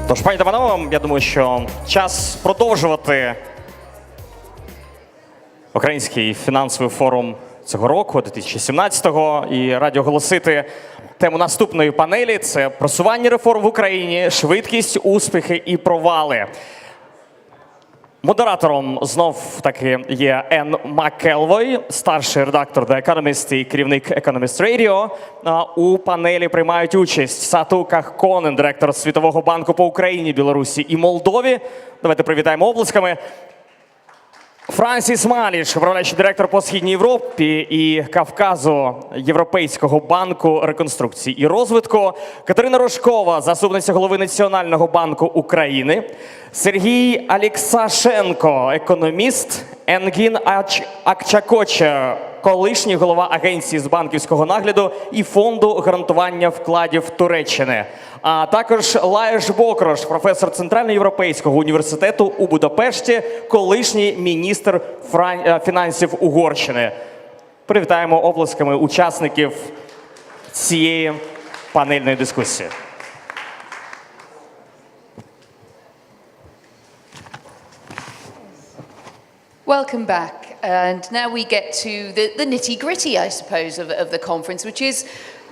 Тож, пані та панове, я думаю, що час продовжувати Український фінансовий форум цього року, 2017-го, і раді оголосити тему наступної панелі – це просування реформ в Україні, швидкість, успіхи і провали. Модератором знов-таки є McElvoy, старший редактор The Economist і керівник Economist Radio. У панелі приймають участь Сату, Kahkonen, директор Світового банку по Україні, Білорусі і Молдові. Давайте привітаємо оплесками. Франсіс Маліж, управляючий директор по Східній Європі і Кавказу Європейського банку реконструкції і розвитку. Катерина Розhkova, заступниця голови Національного банку України. Сергій Aleksashenko, економіст. Engin Akçakoca, колишній голова агенції з банківського нагляду і фонду гарантування вкладів Туреччини. А також Lajos Bokros, професор Центральноєвропейського університету у Будапешті, колишній міністр фінансів Угорщини. Привітаємо оплесками учасників цієї панельної дискусії. Welcome back. And now we get to the nitty-gritty, I suppose, of the conference, which is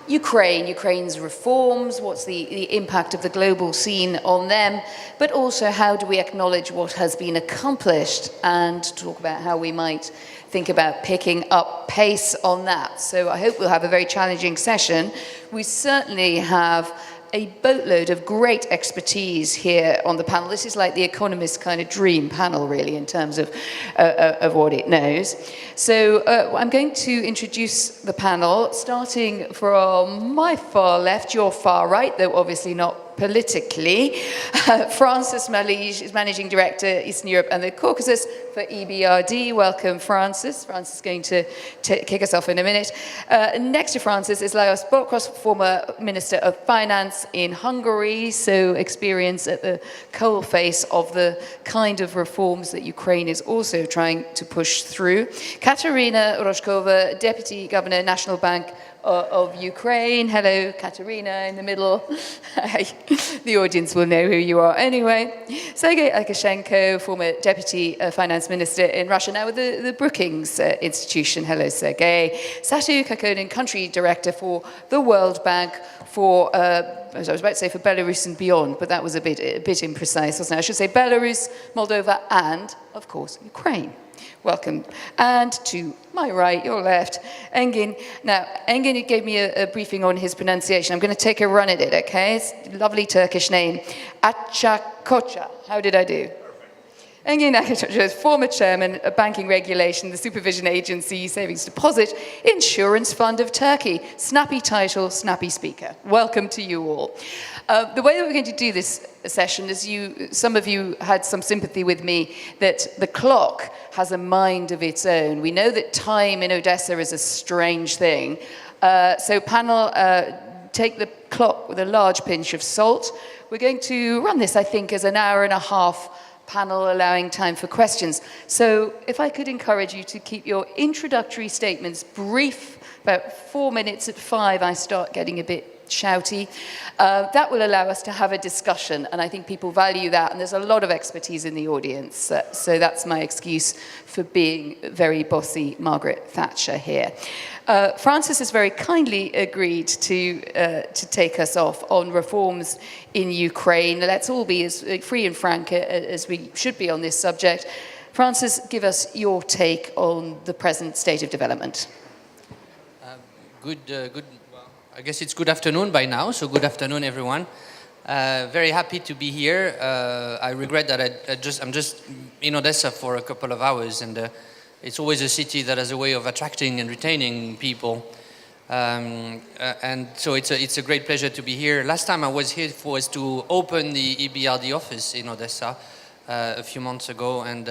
Ukraine's reforms, what's the impact of the global scene on them, but also how do we acknowledge what has been accomplished and talk about how we might think about picking up pace on that. So I hope we'll have a very challenging session. We certainly have a boatload of great expertise here on the panel. This is like the Economist kind of dream panel, really, in terms of what it knows. So I'm going to introduce the panel, starting from my far left, your far right, though obviously not politically. Francis Malige is Managing Director, Eastern Europe and the Caucasus for EBRD. Welcome, Francis. Francis is going to kick us off in a minute. Next to Francis is Lajos Bokros, former Minister of Finance in Hungary, so experience at the coalface of the kind of reforms that Ukraine is also trying to push through. Kateryna Rozhkova, Deputy Governor, National Bank of Ukraine. Hello, Kateryna, in the middle. The audience will know who you are anyway. Sergey Aleksashenko, former Deputy Finance Minister in Russia, now with the Brookings Institution. Hello, Sergey. Satu, Kahkonen, Country Director for the World Bank for, as I was about to say, for Belarus and beyond, but that was a bit imprecise, wasn't it? I should say Belarus, Moldova, and, of course, Ukraine. Welcome. And to my right, your left, Engin. Now, Engin gave me a briefing on his pronunciation. I'm going to take a run at it, okay? It's a lovely Turkish name. Akçakoca. How did I do? Engin Akçakoca is former chairman of banking regulation, the Supervision Agency, Savings Deposit Insurance Fund of Turkey. Snappy title, snappy speaker. Welcome to you all. The way that we're going to do this session is some of you had some sympathy with me that the clock has a mind of its own. We know that time in Odessa is a strange thing. So panel, take the clock with a large pinch of salt. We're going to run this, I think, as an hour and a half panel, allowing time for questions. So if I could encourage you to keep your introductory statements brief, about 4 minutes at 5, I start getting a bit shouty. That will allow us to have a discussion, and I think people value that, and there's a lot of expertise in the audience, so that's my excuse for being very bossy Margaret Thatcher here. Francis has very kindly agreed to take us off on reforms in Ukraine. Let's all be as free and frank as we should be on this subject. Francis, give us your take on the present state of development. Good. I guess it's good afternoon by now, so good afternoon, everyone. Very happy to be here. I regret that I'm just in Odessa for a couple of hours, and it's always a city that has a way of attracting and retaining people. And so it's a great pleasure to be here. Last time I was here was to open the EBRD office in Odessa a few months ago, and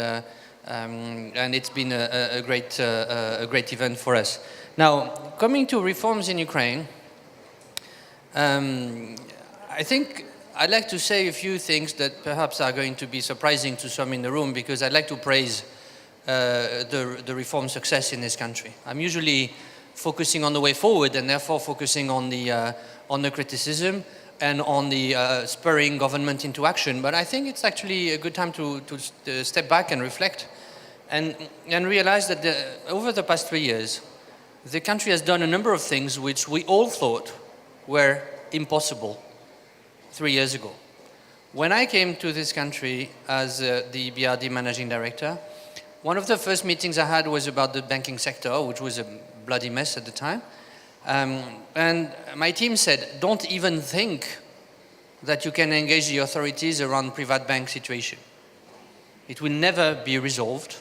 it's been a great event for us. Now, coming to reforms in Ukraine, I think I'd like to say a few things that perhaps are going to be surprising to some in the room, because I'd like to praise the reform success in this country. I'm usually focusing on the way forward and therefore focusing on the criticism. and on the spurring government into action. But I think it's actually a good time to step back and reflect and realize that over the past 3 years, the country has done a number of things which we all thought were impossible 3 years ago. When I came to this country as the EBRD managing director, one of the first meetings I had was about the banking sector, which was a bloody mess at the time. And my team said, don't even think that you can engage the authorities around private bank situation. It will never be resolved.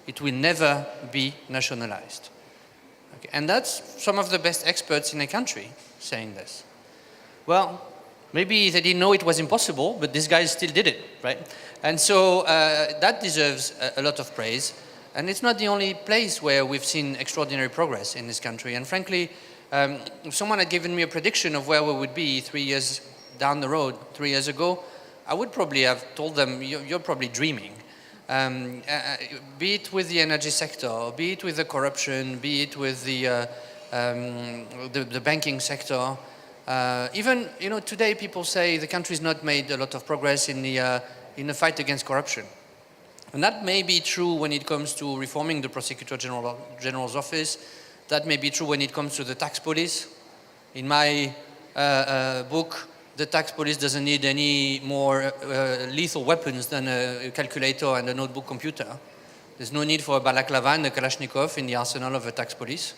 It will never be nationalized. Okay. And that's some of the best experts in the country saying this. Well, maybe they didn't know it was impossible, but these guys still did it, right? And so that deserves a lot of praise. And it's not the only place where we've seen extraordinary progress in this country. And frankly, if someone had given me a prediction of where we would be 3 years down the road, 3 years ago, I would probably have told them, you're probably dreaming. Be it with the energy sector, be it with the corruption, be it with the banking sector. Even, today people say the country's not made a lot of progress in the fight against corruption. And that may be true when it comes to reforming the Prosecutor General's office. That may be true when it comes to the tax police. In my book, the tax police doesn't need any more lethal weapons than a calculator and a notebook computer. There's no need for a balaclava and a Kalashnikov in the arsenal of a tax police.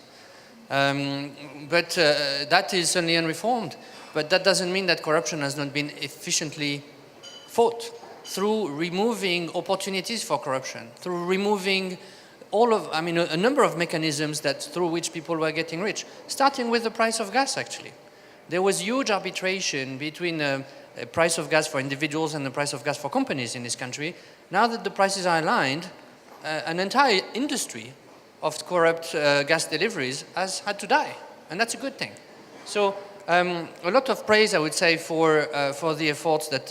But that is certainly unreformed. But that doesn't mean that corruption has not been efficiently fought through removing opportunities for corruption, through removing a number of mechanisms through which people were getting rich, starting with the price of gas, actually. There was huge arbitration between the price of gas for individuals and the price of gas for companies in this country. Now that the prices are aligned, an entire industry of corrupt gas deliveries has had to die, and that's a good thing. So a lot of praise, I would say, for the efforts that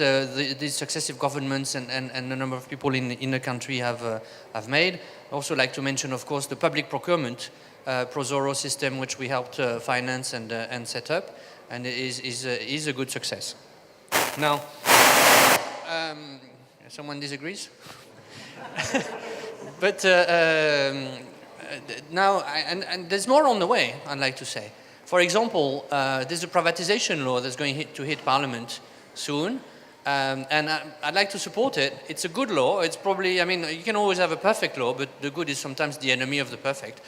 these successive governments and a number of people in the country have made. I also like to mention, of course, the public procurement Prozoro system, which we helped finance and set up, and it is a good success. Now, someone disagrees? But now, and there's more on the way, I'd like to say. For example, there's a privatization law that's going to hit Parliament soon, and I'd like to support it. It's a good law. It's probably, you can always have a perfect law, but the good is sometimes the enemy of the perfect.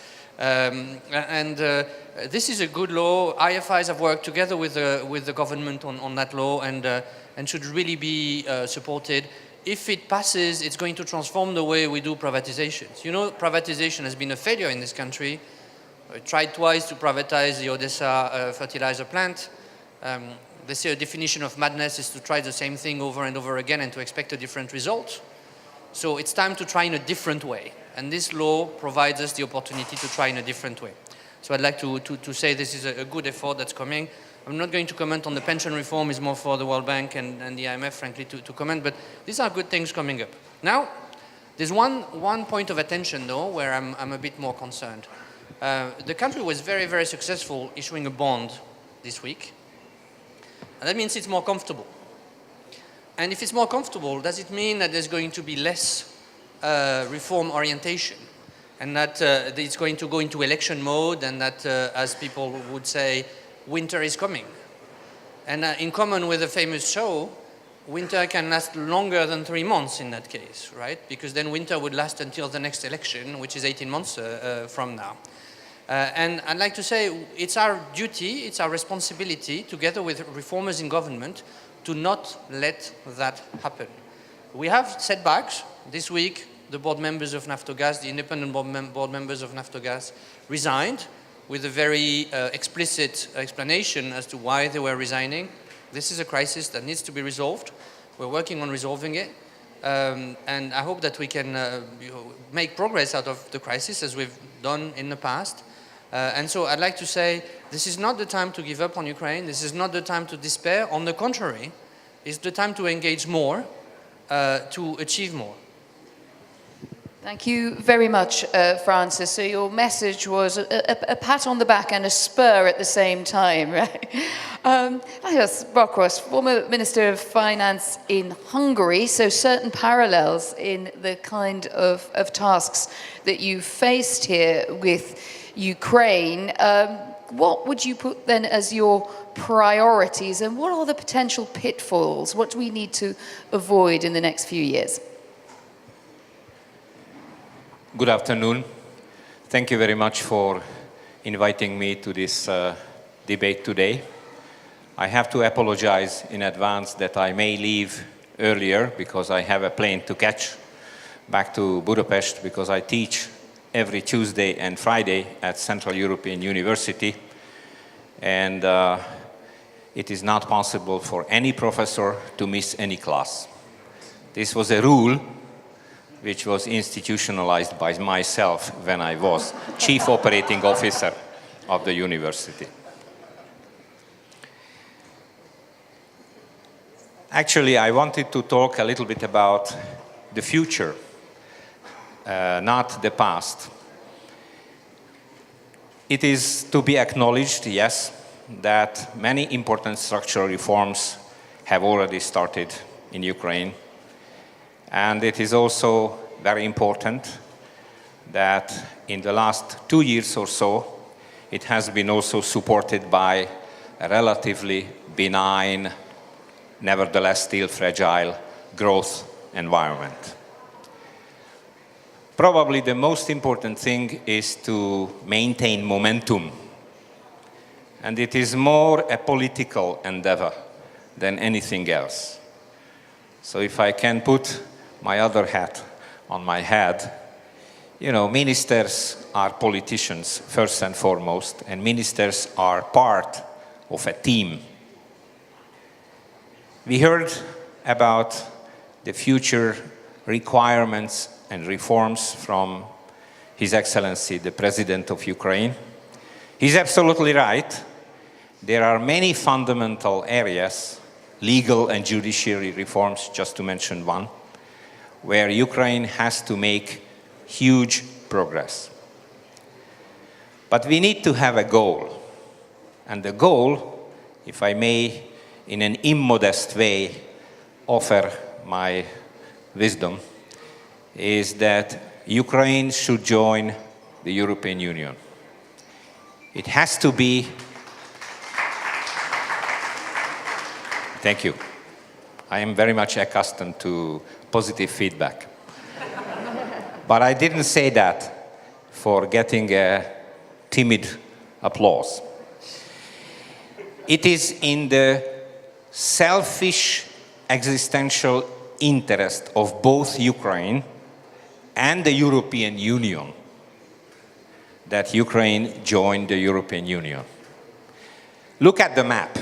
This is a good law. IFIs have worked together with the government on that law and should really be supported. If it passes, it's going to transform the way we do privatizations. Privatization has been a failure in this country. We tried twice to privatize the Odessa fertilizer plant. They say a definition of madness is to try the same thing over and over again and to expect a different result. So it's time to try in a different way. And this law provides us the opportunity to try in a different way. So I'd like to say this is a good effort that's coming. I'm not going to comment on the pension reform. It's more for the World Bank and the IMF, frankly, to comment. But these are good things coming up. Now, there's one point of attention, though, where I'm a bit more concerned. The country was very, very successful issuing a bond this week. And that means it's more comfortable. And if it's more comfortable, does it mean that there's going to be less reform orientation? And that it's going to go into election mode and that, as people would say, winter is coming? And in common with the famous show, winter can last longer than 3 months in that case, right? Because then winter would last until the next election, which is 18 months from now. And I'd like to say it's our duty, it's our responsibility, together with reformers in government, to not let that happen. We have setbacks. This week, the board members of Naftogaz, the independent board members of Naftogaz, resigned with a very explicit explanation as to why they were resigning. This is a crisis that needs to be resolved. We're working on resolving it. And I hope that we can make progress out of the crisis as we've done in the past. And so I'd like to say this is not the time to give up on Ukraine. This is not the time to despair. On the contrary, it's the time to engage more, to achieve more. Thank you very much, Francis. So your message was a pat on the back and a spur at the same time, right? Lajos, Bokros, former Minister of Finance in Hungary, so certain parallels in the kind of tasks that you faced here with Ukraine. What would you put then as your priorities, and what are the potential pitfalls? What do we need to avoid in the next few years? Good afternoon. Thank you very much for inviting me to this debate today. I have to apologize in advance that I may leave earlier because I have a plane to catch back to Budapest, because I teach every Tuesday and Friday at Central European University, and it is not possible for any professor to miss any class. This was a rule which was institutionalized by myself when I was Chief Operating Officer of the university. Actually, I wanted to talk a little bit about the future, not the past. It is to be acknowledged, yes, that many important structural reforms have already started in Ukraine. And it is also very important that in the last 2 years or so, it has been also supported by a relatively benign, nevertheless still fragile, growth environment. Probably the most important thing is to maintain momentum. And it is more a political endeavor than anything else. So if I can put my other hat on my head, you know, ministers are politicians first and foremost, and ministers are part of a team. We heard about the future requirements and reforms from His Excellency, the President of Ukraine. He's absolutely right. There are many fundamental areas, legal and judiciary reforms, just to mention one, where Ukraine has to make huge progress. But we need to have a goal. And the goal, if I may, in an immodest way, offer my wisdom, is that Ukraine should join the European Union. It has to be... Thank you. I am very much accustomed to positive feedback. But I didn't say that for getting a timid applause. It is in the selfish existential interest of both Ukraine and the European Union that Ukraine joined the European Union. Look at the map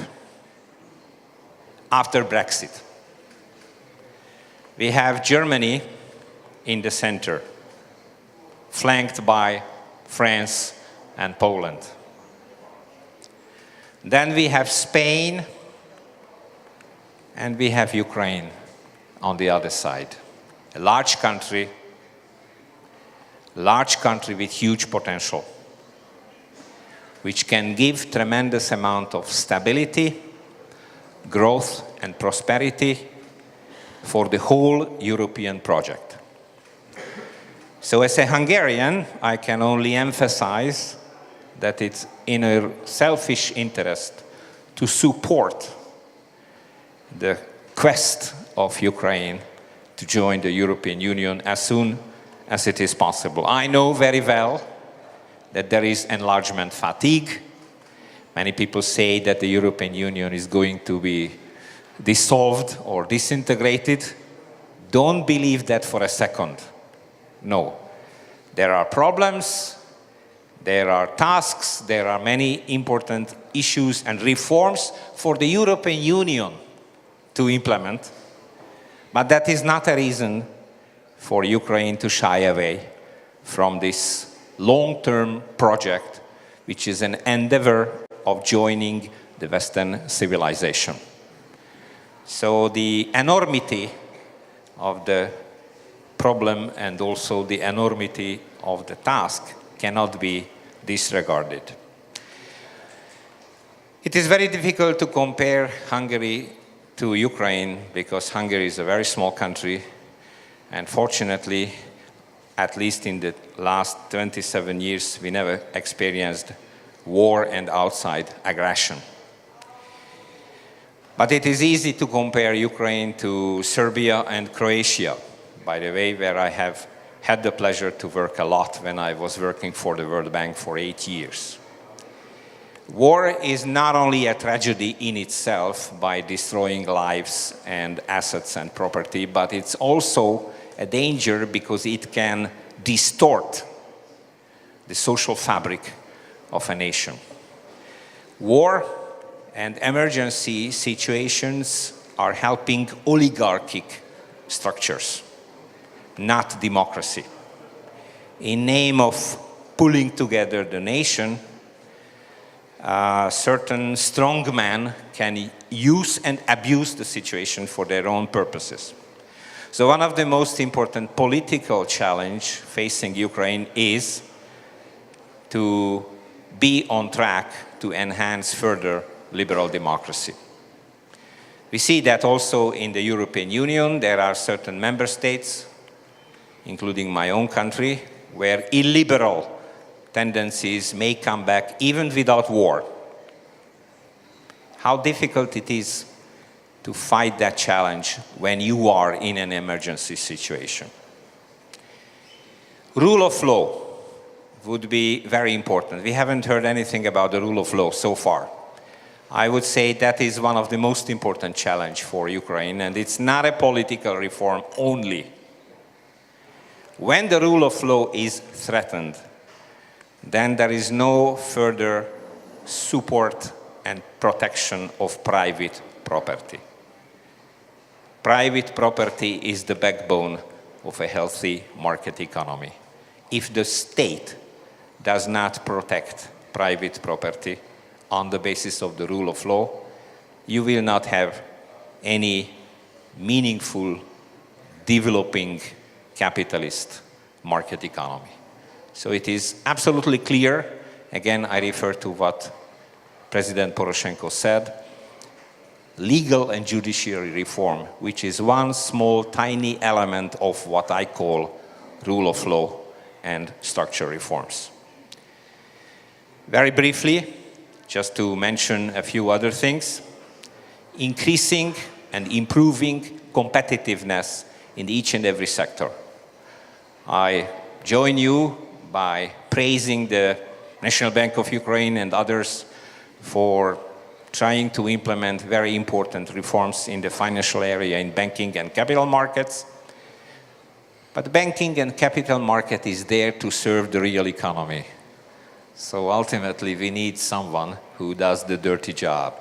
after Brexit. We have Germany in the center, flanked by France and Poland. Then we have Spain, and we have Ukraine on the other side. A large country with huge potential, which can give tremendous amount of stability, growth, and prosperity for the whole European project. So as a Hungarian, I can only emphasize that it's in a selfish interest to support the quest of Ukraine to join the European Union as soon as it is possible. I know very well that there is enlargement fatigue. Many people say that the European Union is going to be dissolved or disintegrated. Don't believe that for a second. No. There are problems, there are tasks, there are many important issues and reforms for the European Union to implement. But that is not a reason for Ukraine to shy away from this long-term project, which is an endeavor of joining the Western civilization. So the enormity of the problem and also the enormity of the task cannot be disregarded. It is very difficult to compare Hungary to Ukraine because Hungary is a very small country, and fortunately, at least in the last 27 years, we never experienced war and outside aggression. But it is easy to compare Ukraine to Serbia and Croatia, by the way, where I have had the pleasure to work a lot when I was working for the World Bank for 8 years. War is not only a tragedy in itself by destroying lives and assets and property, but it's also a danger because it can distort the social fabric of a nation. War and emergency situations are helping oligarchic structures, not democracy. In name of pulling together the nation, certain strong men can use and abuse the situation for their own purposes. So one of the most important political challenges facing Ukraine is to be on track to enhance further liberal democracy. We see that also in the European Union. There are certain member states, including my own country, where illiberal tendencies may come back even without war. How difficult it is to fight that challenge when you are in an emergency situation. Rule of law would be very important. We haven't heard anything about the rule of law so far. I would say that is one of the most important challenges for Ukraine, and it's not a political reform only. When the rule of law is threatened, then there is no further support and protection of private property. Private property is the backbone of a healthy market economy. If the state does not protect private property on the basis of the rule of law, you will not have any meaningful, developing capitalist market economy. So it is absolutely clear, again I refer to what President Poroshenko said, legal and judiciary reform, which is one small tiny element of what I call rule of law and structure reforms. Very briefly, just to mention a few other things, increasing and improving competitiveness in each and every sector. I join you by praising the National Bank of Ukraine and others for trying to implement very important reforms in the financial area in banking and capital markets. But banking and capital market is there to serve the real economy. So ultimately we need someone who does the dirty job.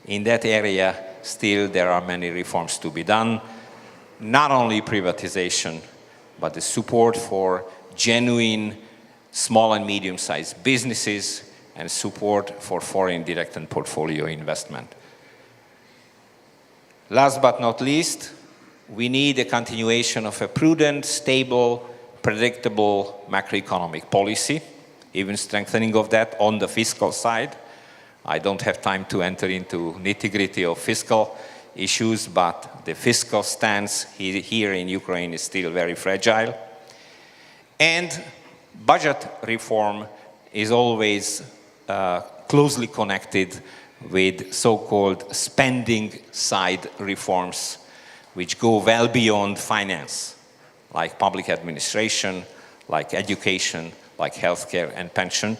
In that area, still there are many reforms to be done. Not only privatization, but the support for genuine small and medium-sized businesses and support for foreign direct and portfolio investment. Last but not least, we need a continuation of a prudent, stable, predictable macroeconomic policy, even strengthening of that on the fiscal side. I don't have time to enter into nitty-gritty of fiscal issues, but the fiscal stance here in Ukraine is still very fragile. And budget reform is always closely connected with so-called spending side reforms, which go well beyond finance, like public administration, like education, like healthcare and pension.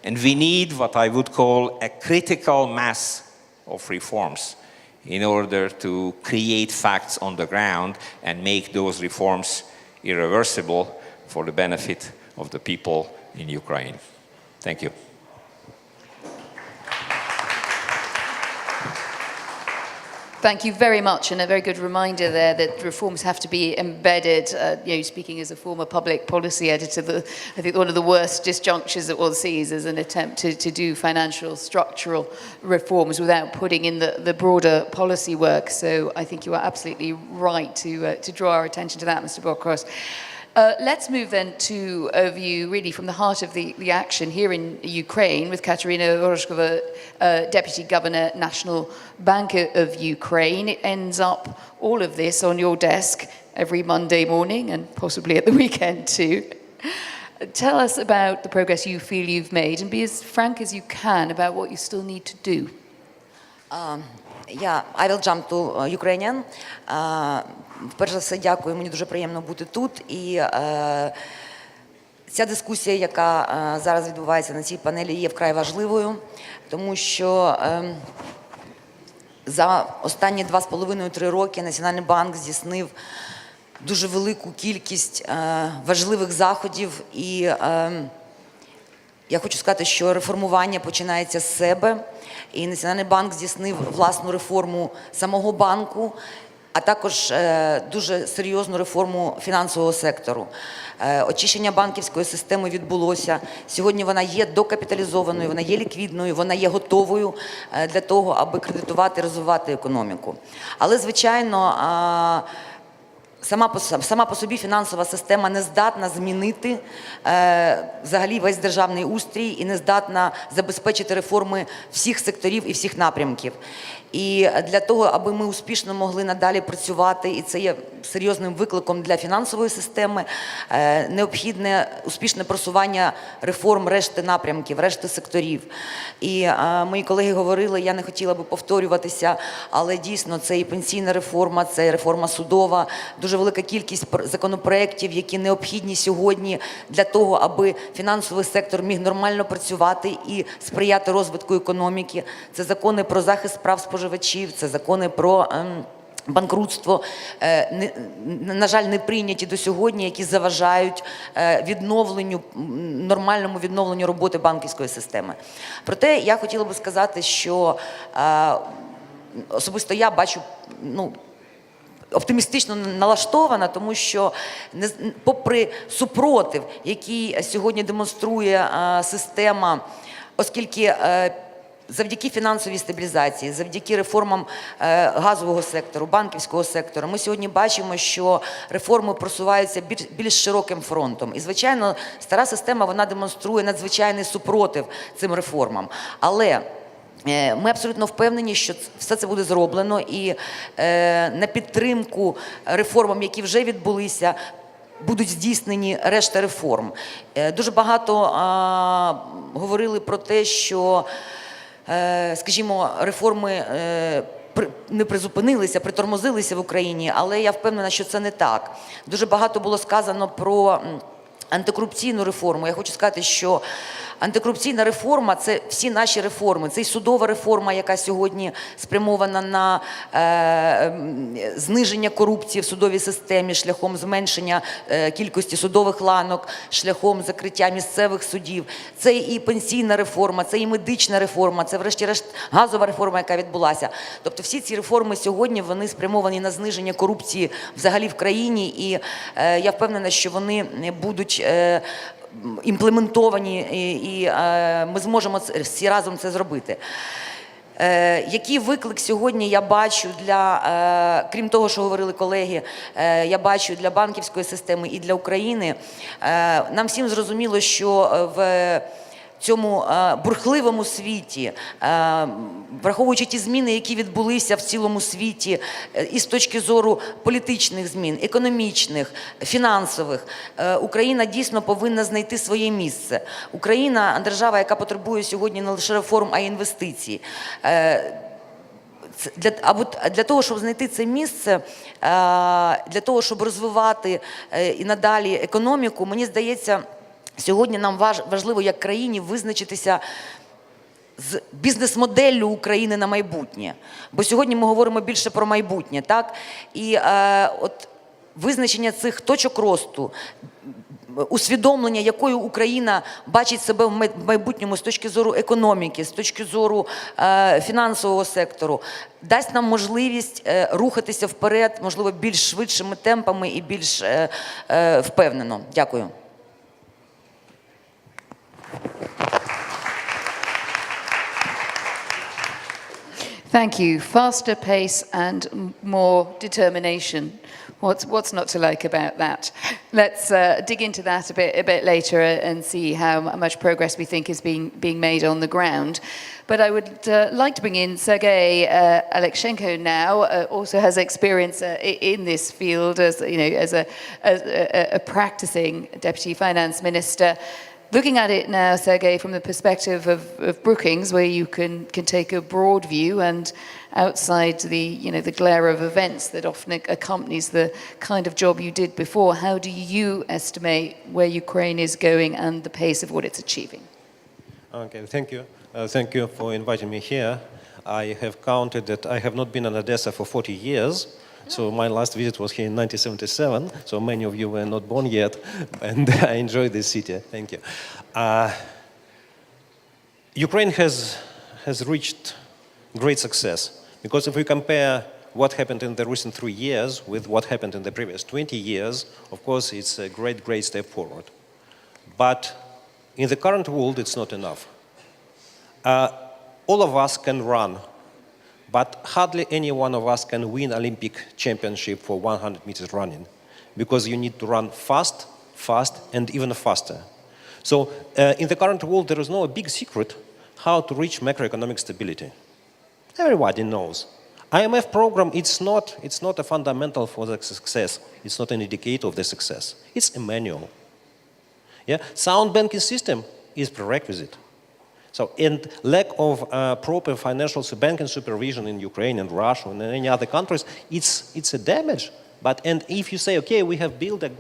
And we need what I would call a critical mass of reforms in order to create facts on the ground and make those reforms irreversible for the benefit of the people in Ukraine. Thank you. Thank you very much, and a very good reminder there that reforms have to be embedded. Speaking as a former public policy editor, I think one of the worst disjunctures that one sees is an attempt to do financial structural reforms without putting in the broader policy work. So I think you are absolutely right to draw our attention to that, Mr. Bokros. Let's move then to a view really from the heart of the action here in Ukraine with Kateryna Rozhkova, Deputy Governor, National Bank of Ukraine. It ends up all of this on your desk every Monday morning and possibly at the weekend too. Tell us about the progress you feel you've made and be as frank as you can about what you still need to do. I will jump to Ukrainian. Перш за все, дякую, мені дуже приємно бути тут. І ця дискусія, яка зараз відбувається на цій панелі, є вкрай важливою, тому що за останні 2,5-3 роки Національний банк здійснив дуже велику кількість важливих заходів. І я хочу сказати, що реформування починається з себе. І Національний банк здійснив власну реформу самого банку, а також дуже серйозну реформу фінансового сектору. Очищення банківської системи відбулося. Сьогодні вона є докапіталізованою, вона є ліквідною, вона є готовою для того, аби кредитувати, розвивати економіку. Але, звичайно, сама по собі фінансова система не здатна змінити взагалі весь державний устрій і не здатна забезпечити реформи всіх секторів і всіх напрямків. І для того, аби ми успішно могли надалі працювати, і це є серйозним викликом для фінансової системи, необхідне успішне просування реформ решти напрямків, решти секторів. І мої колеги говорили, я не хотіла би повторюватися, але дійсно це і пенсійна реформа, це і реформа судова, дуже велика кількість законопроєктів, які необхідні сьогодні для того, аби фінансовий сектор міг нормально працювати і сприяти розвитку економіки. Це закони про захист прав споживачів, це закони про банкрутство, на жаль, не прийняті до сьогодні, які заважають нормальному відновленню роботи банківської системи. Проте я хотіла би сказати, що особисто я бачу, оптимістично налаштована, тому що попри супротив, який сьогодні демонструє система, оскільки завдяки фінансовій стабілізації, завдяки реформам газового сектору, банківського сектору, ми сьогодні бачимо, що реформи просуваються більш широким фронтом. І, звичайно, стара система, вона демонструє надзвичайний супротив цим реформам. Але ми абсолютно впевнені, що все це буде зроблено, і на підтримку реформам, які вже відбулися, будуть здійснені решта реформ. Дуже багато говорили про те, що, скажімо, реформи не призупинилися, притормозилися в Україні, але я впевнена, що це не так. Дуже багато було сказано про антикорупційну реформу. Я хочу сказати, що антикорупційна реформа – це всі наші реформи. Це і судова реформа, яка сьогодні спрямована на зниження корупції в судовій системі шляхом зменшення кількості судових ланок, шляхом закриття місцевих судів. Це і пенсійна реформа, це і медична реформа, це врешті-решт газова реформа, яка відбулася. Тобто всі ці реформи сьогодні, вони спрямовані на зниження корупції взагалі в країні, і я впевнена, що вони будуть імплементовані, і ми зможемо всі разом це зробити. Який виклик сьогодні я бачу крім того, що говорили колеги, я бачу для банківської системи і для України? Нам всім зрозуміло, що в цьому бурхливому світі, враховуючи ті зміни, які відбулися в цілому світі, і з точки зору політичних змін, економічних, фінансових, Україна дійсно повинна знайти своє місце. Україна – держава, яка потребує сьогодні не лише реформ, а й інвестицій. Для того, щоб знайти це місце, для того, щоб розвивати і надалі економіку, мені здається, сьогодні нам важливо, як країні, визначитися з бізнес-моделлю України на майбутнє. Бо сьогодні ми говоримо більше про майбутнє, так? І от визначення цих точок росту, усвідомлення, якою Україна бачить себе в майбутньому з точки зору економіки, з точки зору фінансового сектору, дасть нам можливість рухатися вперед, можливо, більш швидшими темпами і більш впевнено. Дякую. Thank you. Faster pace and more determination. What's not to like about that? Let's dig into that a bit later and see how much progress we think is being made on the ground. But I would like to bring in Sergey Aleksashenko now. Also has experience in this field as a practicing deputy finance minister. Looking at it now, Sergey, from the perspective of Brookings, where you can take a broad view and outside the glare of events that often accompanies the kind of job you did before, how do you estimate where Ukraine is going and the pace of what it's achieving? Okay, thank you. Thank you for inviting me here. I have counted that I have not been in Odessa for 40 years. So my last visit was here in 1977, so many of you were not born yet, and I enjoy this city. Thank you. Ukraine has reached great success, because if we compare what happened in the recent 3 years with what happened in the previous 20 years, of course, it's a great, great step forward. But in the current world, it's not enough. All of us can run, but hardly any one of us can win Olympic championship for 100 meters running, because you need to run fast, and even faster. So in the current world, there is no big secret how to reach macroeconomic stability. Everybody knows. IMF program, it's not a fundamental for the success. It's not an indicator of the success. It's a manual. Yeah? Sound banking system is prerequisite. So, and lack of proper financial banking supervision in Ukraine and Russia and any other countries, it's a damage. And if you say, okay, we have built a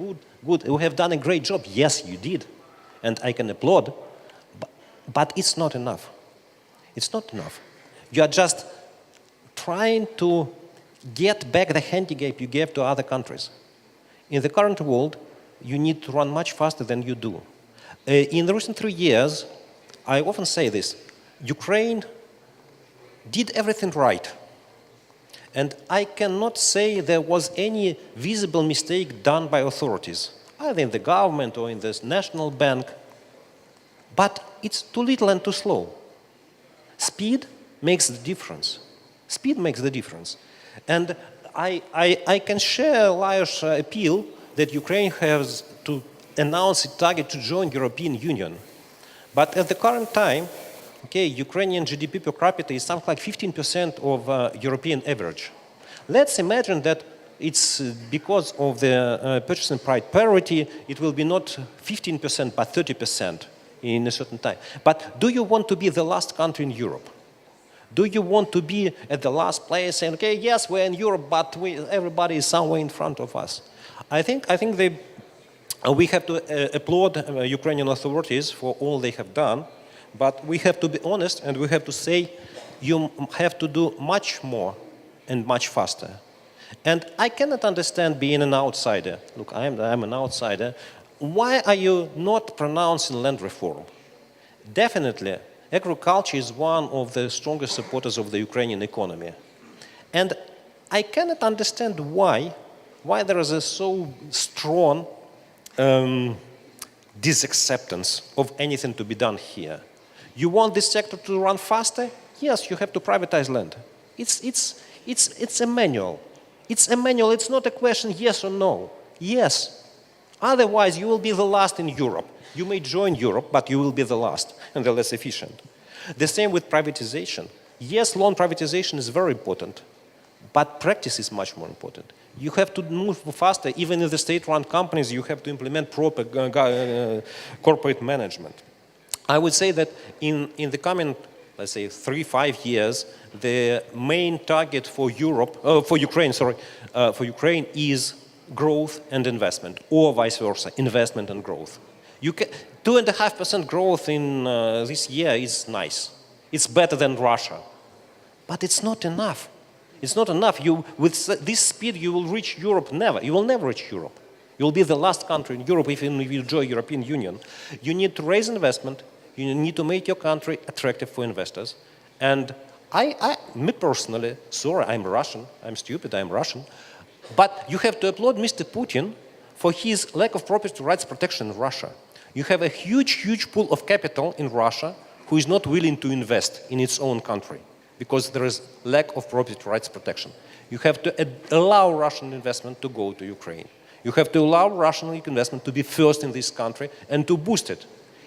we have done a great job, yes, you did, and I can applaud, but it's not enough. It's not enough. You are just trying to get back the handicap you gave to other countries. In the current world, you need to run much faster than you do. In the recent 3 years, I often say this, Ukraine did everything right. And I cannot say there was any visible mistake done by authorities, either in the government or in the national bank. But it's too little and too slow. Speed makes the difference. Speed makes the difference. And I can share Lajos' appeal that Ukraine has to announce its target to join the European Union. But at the current time, okay, Ukrainian GDP per capita is something like 15% of European average. Let's imagine that it's because of the purchasing price parity, it will be not 15% but 30% in a certain time. But do you want to be the last country in Europe? Do you want to be at the last place saying, okay, yes, we're in Europe, but everybody is somewhere in front of us? I think we have to applaud Ukrainian authorities for all they have done, but we have to be honest and we have to say you have to do much more and much faster. And I cannot understand being an outsider. Look, I'm an outsider. Why are you not pronouncing land reform? Definitely, agriculture is one of the strongest supporters of the Ukrainian economy. And I cannot understand why there is a so strong disacceptance of anything to be done here. You want this sector to run faster? Yes, you have to privatize land. It's a manual. It's a manual. It's not a question yes or no. Yes. Otherwise, you will be the last in Europe. You may join Europe, but you will be the last and the less efficient. The same with privatization. Yes, loan privatization is very important, but practice is much more important. You have to move faster. Even in the state-run companies, you have to implement proper corporate management. I would say that in the coming, let's say, 3-5 years, the main target for Ukraine is growth and investment, or vice versa, investment and growth. 2.5% growth in this year is nice. It's better than Russia, but it's not enough. It's not enough. With this speed, you will reach Europe never. You will never reach Europe. You'll be the last country in Europe if you join European Union. You need to raise investment. You need to make your country attractive for investors. And me personally, sorry, I'm Russian. I'm stupid, I'm Russian. But you have to applaud Mr. Putin for his lack of property rights protection in Russia. You have a huge pool of capital in Russia who is not willing to invest in its own country because there is lack of property rights protection. You have to allow Russian investment to go to Ukraine. You have to allow Russian investment to be first in this country and to boost it.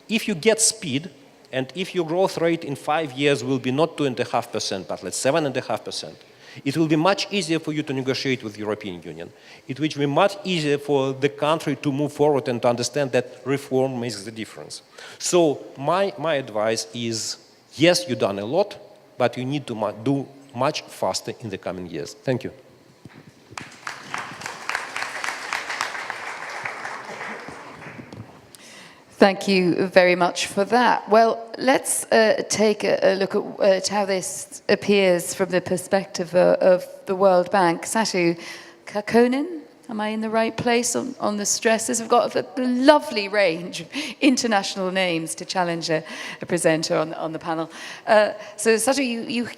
If you get speed, and if your growth rate in 5 years will be not 2.5%, but let's 7.5%, it will be much easier for you to negotiate with the European Union. It will be much easier for the country to move forward and to understand that reform makes the difference. So my advice is, yes, you've done a lot, but you need to do much faster in the coming years. Thank you. Thank you very much for that. Well, let's take a look at how this appears from the perspective of the World Bank. Satu, Kahkonen, am I in the right place on the stresses? We've got a lovely range of international names to challenge a presenter on the panel. So Satu,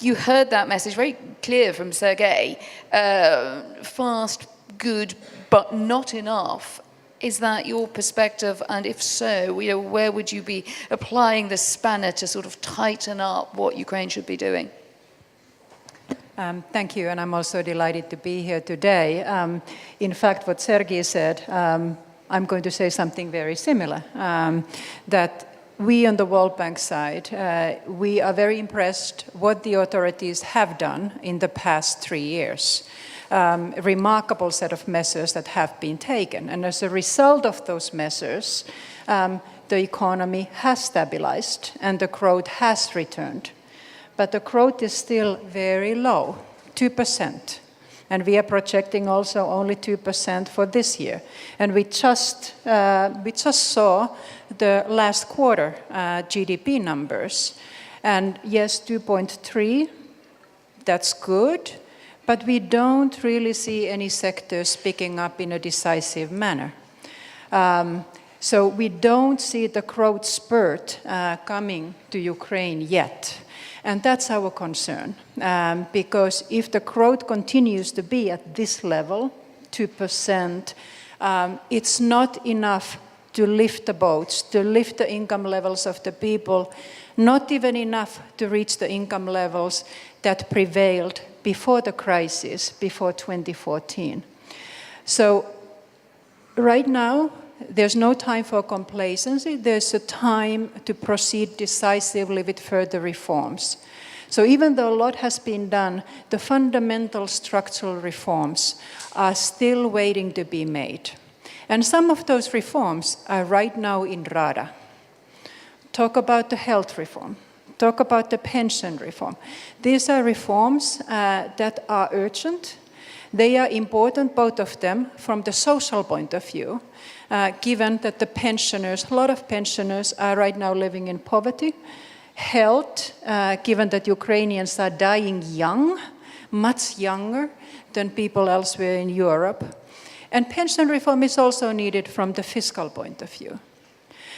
you heard that message very clear from Sergey. Fast, good, but not enough. Is that your perspective? And if so, where would you be applying the spanner to sort of tighten up what Ukraine should be doing? Thank you, and I'm also delighted to be here today. In fact, what Sergey said, I'm going to say something very similar, that we on the World Bank side, we are very impressed what the authorities have done in the past 3 years. A remarkable set of measures that have been taken. And as a result of those measures, the economy has stabilized and the growth has returned. But the growth is still very low, 2%. And we are projecting also only 2% for this year. And we just saw the last quarter GDP numbers. And yes, 2.3, that's good. But we don't really see any sectors picking up in a decisive manner. So we don't see the growth spurt coming to Ukraine yet. And that's our concern. Because if the growth continues to be at this level, 2%, it's not enough to lift the boats, to lift the income levels of the people, not even enough to reach the income levels that prevailed before the crisis, before 2014. So right now, there's no time for complacency. There's a time to proceed decisively with further reforms. So even though a lot has been done, the fundamental structural reforms are still waiting to be made. And some of those reforms are right now in RADA. Talk about the health reform. Talk about the pension reform. These are reforms that are urgent. They are important, both of them, from the social point of view, given that the pensioners, a lot of pensioners are right now living in poverty. Health, given that Ukrainians are dying young, much younger than people elsewhere in Europe. And pension reform is also needed from the fiscal point of view.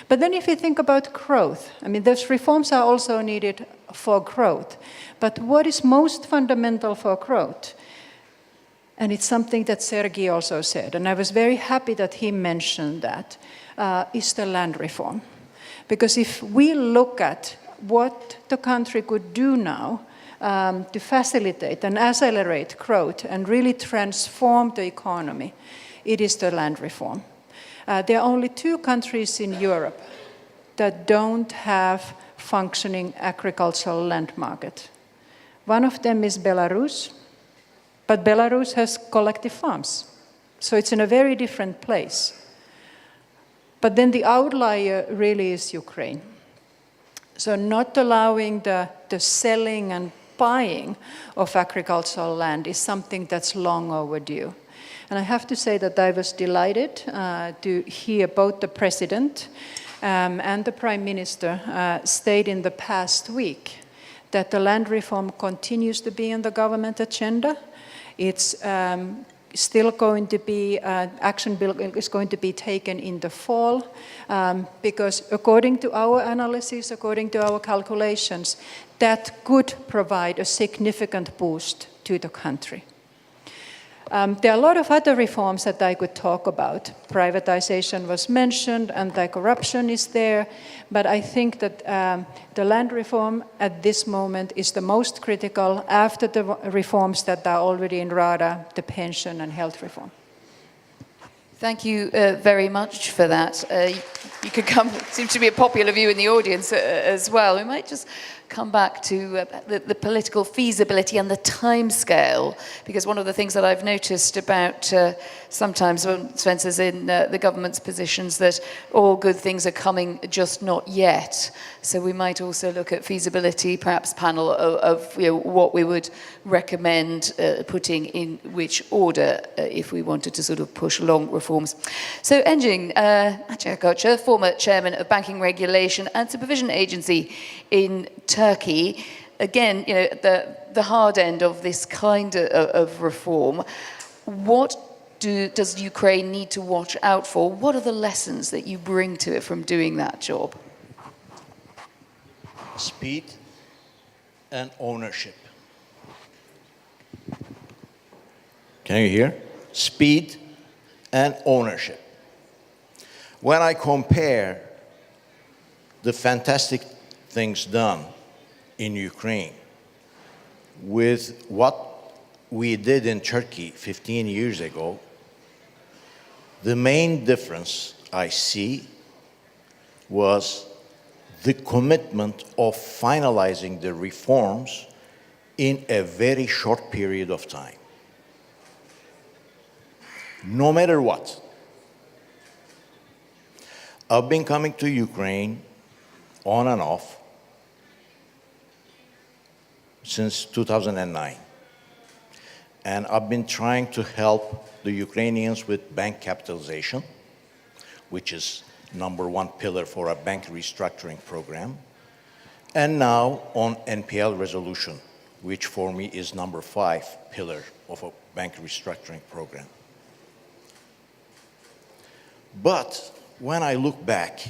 But then if you think about growth, I mean, those reforms are also needed for growth. But what is most fundamental for growth? And it's something that Sergey also said, and I was very happy that he mentioned that, is the land reform. Because if we look at what the country could do now to facilitate and accelerate growth and really transform the economy, it is the land reform. There are only 2 countries in Europe that don't have functioning agricultural land market. One of them is Belarus, but Belarus has collective farms. So it's in a very different place. But then the outlier really is Ukraine. So not allowing the selling and buying of agricultural land is something that's long overdue. And I have to say that I was delighted to hear both the President and the Prime Minister state in the past week that the land reform continues to be on the government agenda. It's still going to be, action bill is going to be taken in the fall, because according to our analysis, according to our calculations, that could provide a significant boost to the country. There are a lot of other reforms that I could talk about. Privatization was mentioned, anti-corruption is there, but I think that the land reform at this moment is the most critical after the reforms that are already in RADA, the pension and health reform. Thank you very much for that. You could come, seems to be a popular view in the audience as well. We might just come back to the political feasibility and the timescale, because one of the things that I've noticed about sometimes when Spencer's in the government's positions that all good things are coming, just not yet. So we might also look at feasibility, perhaps panel of what we would recommend putting in which order if we wanted to sort of push long reforms. So Engin, Akçakoca, former chairman of Banking Regulation and Supervision Agency in Turkey, again, the hard end of this kind of reform. What does Ukraine need to watch out for? What are the lessons that you bring to it from doing that job? Speed and ownership. Can you hear? Speed and ownership. When I compare the fantastic things done in Ukraine with what we did in Turkey 15 years ago, the main difference I see was the commitment of finalizing the reforms in a very short period of time. No matter what. I've been coming to Ukraine on and off since 2009. And I've been trying to help the Ukrainians with bank capitalization, which is #1 pillar for a bank restructuring program, and now on NPL resolution, which for me is #5 pillar of a bank restructuring program. But when I look back,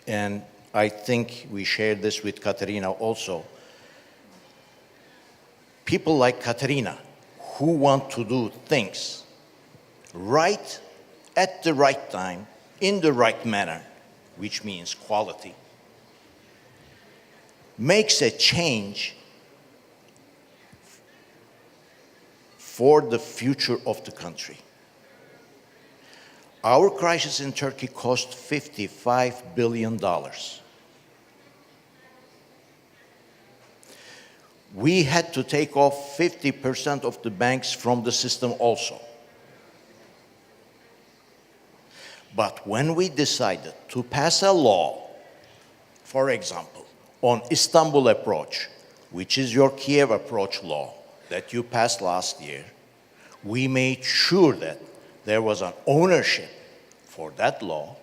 and I think we shared this with Kateryna also, people like Kateryna who want to do things right at the right time, in the right manner, which means quality, makes a change for the future of the country. Our crisis in Turkey cost $55 billion. We had to take off 50% of the banks from the system also. But when we decided to pass a law, for example, on Istanbul approach, which is your Kiev approach law that you passed last year, we made sure that there was an ownership for that law,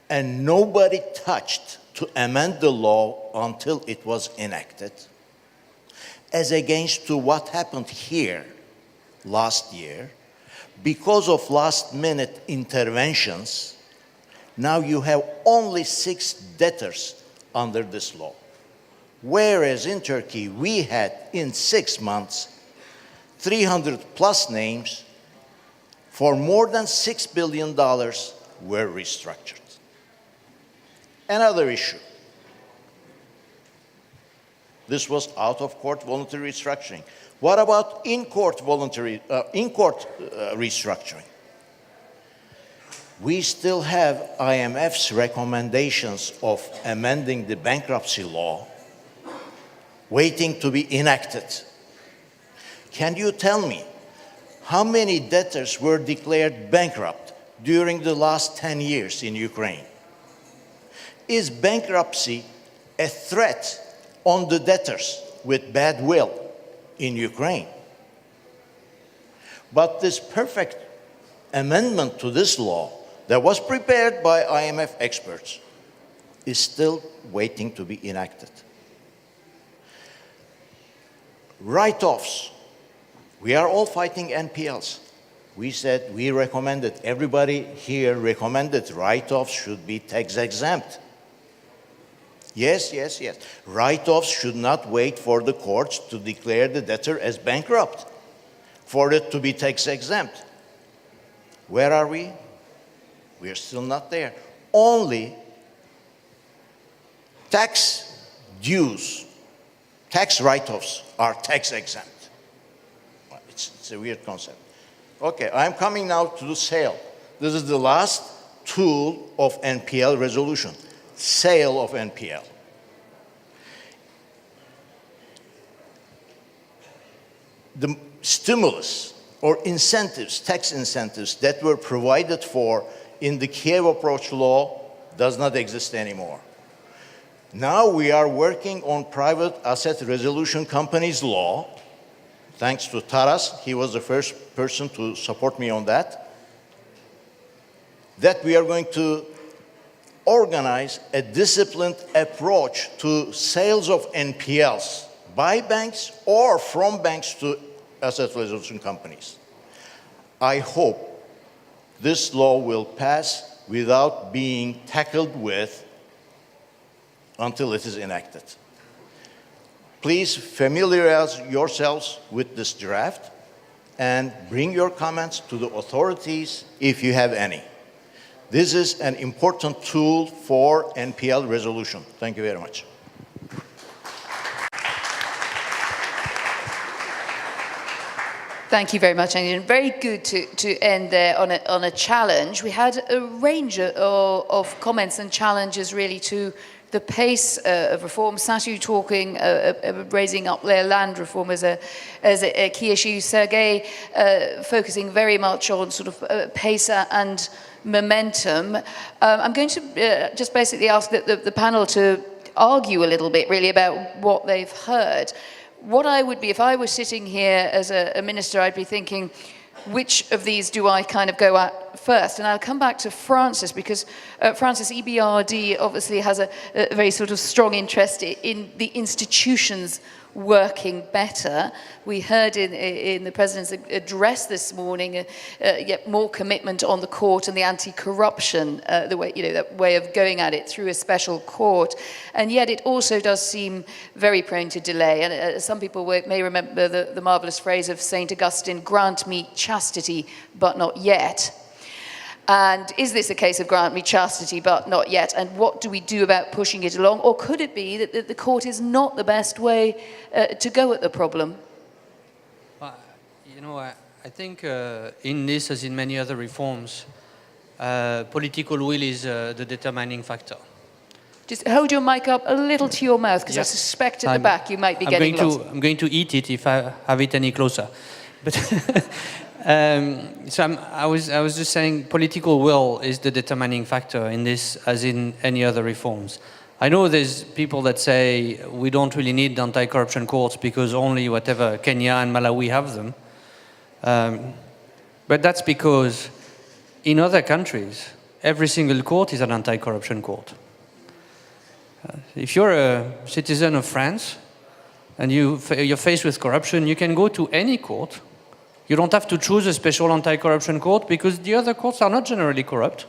and nobody touched to amend the law until it was enacted, as against to what happened here last year. Because of last-minute interventions, now you have only 6 debtors under this law. Whereas in Turkey, we had in 6 months, 300 plus names for more than $6 billion were restructured. Another issue. This was out-of-court voluntary restructuring. What about in-court restructuring? We still have IMF's recommendations of amending the bankruptcy law waiting to be enacted. Can you tell me how many debtors were declared bankrupt during the last 10 years in Ukraine? Is bankruptcy a threat on the debtors with bad will in Ukraine? But this perfect amendment to this law that was prepared by IMF experts is still waiting to be enacted. Write-offs. We are all fighting NPLs. we said, we recommended, everybody here recommended write-offs should be tax exempt. Yes, yes, yes. Write-offs should not wait for the courts to declare the debtor as bankrupt for it to be tax exempt. Where are we? We are still not there. Only tax dues, tax write-offs are tax exempt. It's a weird concept. Okay, I'm coming now to the sale. This is the last tool of NPL resolution, sale of NPL. The stimulus or incentives, tax incentives that were provided for in the Kiev approach law does not exist anymore. Now we are working on private asset resolution companies law. Thanks to Taras, he was the first person to support me on that. That we are going to organize a disciplined approach to sales of NPLs by banks or from banks to asset resolution companies. I hope this law will pass without being tackled with until it is enacted. Please familiarize yourselves with this draft and bring your comments to the authorities if you have any. This is an important tool for NPL resolution. Thank you very much. Thank you very much, Engin. Very good to end there on a challenge. We had a range of comments and challenges really to the pace of reform. Satu talking, raising up their land reform as a key issue. Sergey focusing very much on sort of pace and momentum. I'm going to just basically ask the panel to argue a little bit really about what they've heard. What I would be, if I was sitting here as a minister, I'd be thinking, which of these do I kind of go at first? And I'll come back to Francis, because Francis, EBRD obviously has a very sort of strong interest in the institutions working better. We heard in the President's address this morning yet more commitment on the court and the anti-corruption, the way, that way of going at it through a special court. And yet it also does seem very prone to delay. And some people may remember the marvelous phrase of St. Augustine, grant me chastity, but not yet. And is this a case of grant me chastity, but not yet? And what do we do about pushing it along? Or could it be that the court is not the best way to go at the problem? I think in this, as in many other reforms, political will is the determining factor. Just hold your mic up a little to your mouth, because I suspect at the back you might be getting lost. I'm going to eat it if I have it any closer. But so I was just saying political will is the determining factor in this, as in any other reforms. I know there's people that say we don't really need anti-corruption courts because only whatever Kenya and Malawi have them. But that's because in other countries, every single court is an anti-corruption court. If you're a citizen of France and you're faced with corruption, you can go to any court. You don't have to choose a special anti-corruption court because the other courts are not generally corrupt.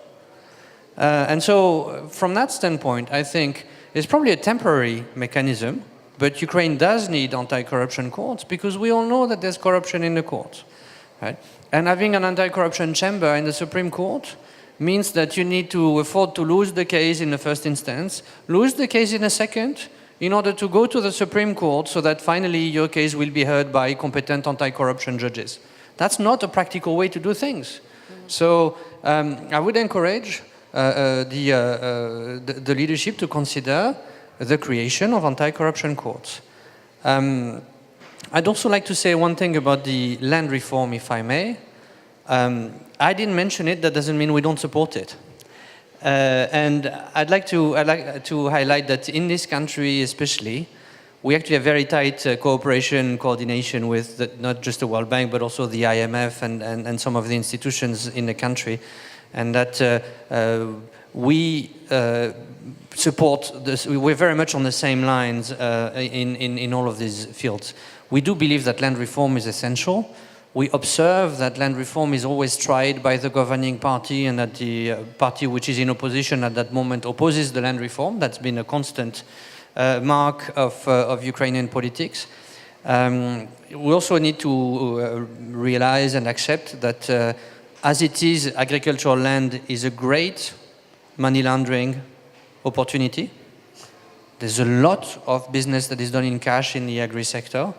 And so from that standpoint, I think it's probably a temporary mechanism, but Ukraine does need anti-corruption courts because we all know that there's corruption in the courts. Right? And having an anti-corruption chamber in the Supreme Court means that you need to afford to lose the case in the first instance, lose the case in a second, in order to go to the Supreme Court so that finally your case will be heard by competent anti-corruption judges. That's not a practical way to do things. So I would encourage the leadership to consider the creation of anti-corruption courts. I'd also like to say one thing about the land reform, if I may. I didn't mention it, that doesn't mean we don't support it. And I'd like to highlight that in this country especially, we actually have very tight cooperation, coordination with not just the World Bank, but also the IMF and some of the institutions in the country. And that we support this, we're very much on the same lines in all of these fields. We do believe that land reform is essential. We observe that land reform is always tried by the governing party, and that the party which is in opposition at that moment opposes the land reform. That's been a constant mark of Ukrainian politics. We also need to realize and accept that as it is, agricultural land is a great money laundering opportunity. There's a lot of business that is done in cash in the agri-sector.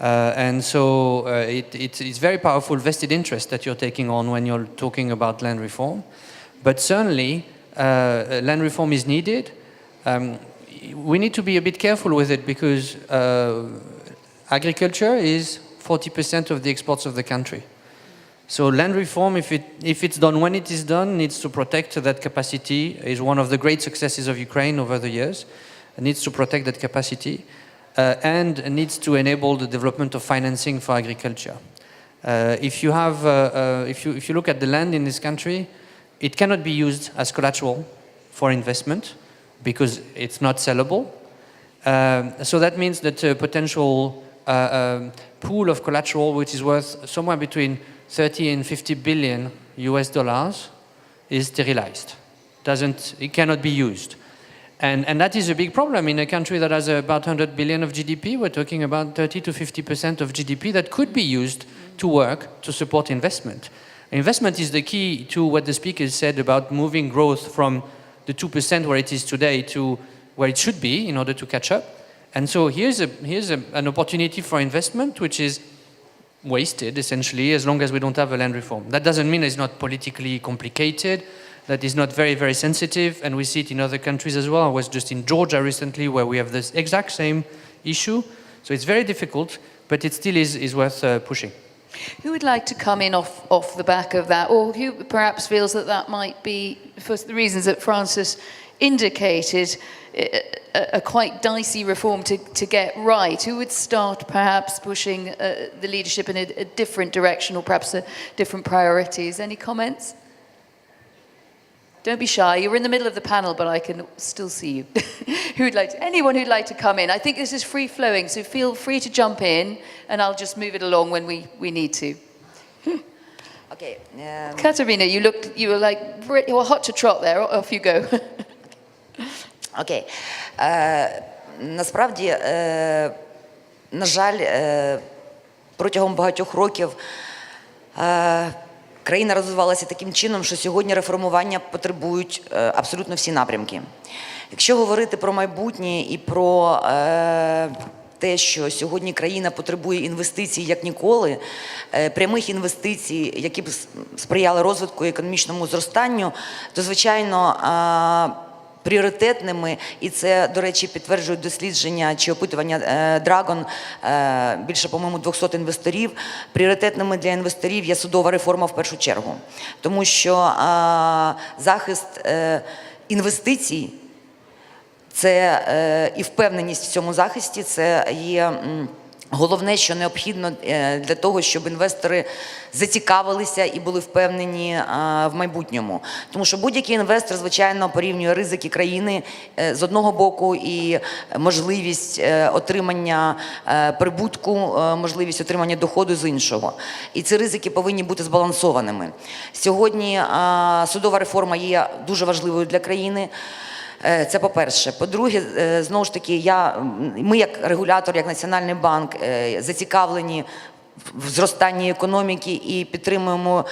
And so it's very powerful vested interest that you're taking on when you're talking about land reform. But certainly, land reform is needed. We need to be a bit careful with it because agriculture is 40% of the exports of the country. So land reform, if it's done when it is done, needs to protect that capacity. Is one of the great successes of Ukraine over the years. It needs to protect that capacity. And needs to enable the development of financing for agriculture. If you look at the land in this country, it cannot be used as collateral for investment because it's not sellable. So that means that a potential pool of collateral, which is worth somewhere between 30 and 50 billion US dollars, is sterilized. It cannot be used. And that is a big problem in a country that has about 100 billion of GDP. We're talking about 30 to 50% of GDP that could be used to work to support investment. Investment is the key to what the speakers said about moving growth from the 2% where it is today to where it should be in order to catch up. And so here's an opportunity for investment which is wasted essentially as long as we don't have a land reform. That doesn't mean it's not politically complicated. That is not very, very sensitive, and we see it in other countries as well. I was just in Georgia recently where we have this exact same issue. So it's very difficult, but it still is worth pushing. Who would like to come in off the back of that, or who perhaps feels that might be, for the reasons that Francis indicated, a quite dicey reform to get right? Who would start perhaps pushing the leadership in a different direction, or perhaps different priorities? Any comments? Don't be shy. You're in the middle of the panel, but I can still see you. Anyone who'd like to come in? I think this is free-flowing, so feel free to jump in, and I'll just move it along when we need to. Okay. Kateryna, you were hot to trot there. Off you go. Окей. Насправді, на жаль, протягом багатьох років країна розвивалася таким чином, що сьогодні реформування потребують абсолютно всі напрямки. Якщо говорити про майбутнє і про те, що сьогодні країна потребує інвестицій як ніколи, прямих інвестицій, які б сприяли розвитку і економічному зростанню, то, звичайно, пріоритетними, і це, до речі, підтверджують дослідження чи опитування Dragon, більше, по-моєму, 200 інвесторів, пріоритетними для інвесторів є судова реформа в першу чергу. Тому що захист інвестицій, це і впевненість в цьому захисті, це є головне, що необхідно для того, щоб інвестори зацікавилися і були впевнені в майбутньому. Тому що будь-який інвестор, звичайно, порівнює ризики країни з одного боку і можливість отримання прибутку, можливість отримання доходу з іншого. І ці ризики повинні бути збалансованими. Сьогодні судова реформа є дуже важливою для країни. Це по-перше. По-друге, знову ж таки, ми як регулятор, як Національний банк зацікавлені в зростанні економіки і підтримуємо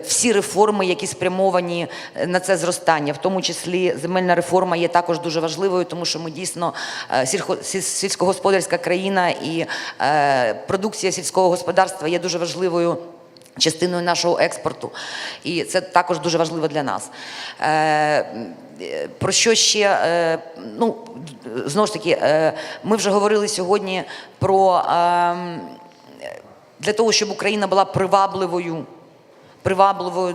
всі реформи, які спрямовані на це зростання. В тому числі земельна реформа є також дуже важливою, тому що ми дійсно сільськогосподарська країна і продукція сільського господарства є дуже важливою частиною нашого експорту. І це також дуже важливо для нас. Про що ще, знову ж таки, ми вже говорили сьогодні про, для того, щоб Україна була привабливою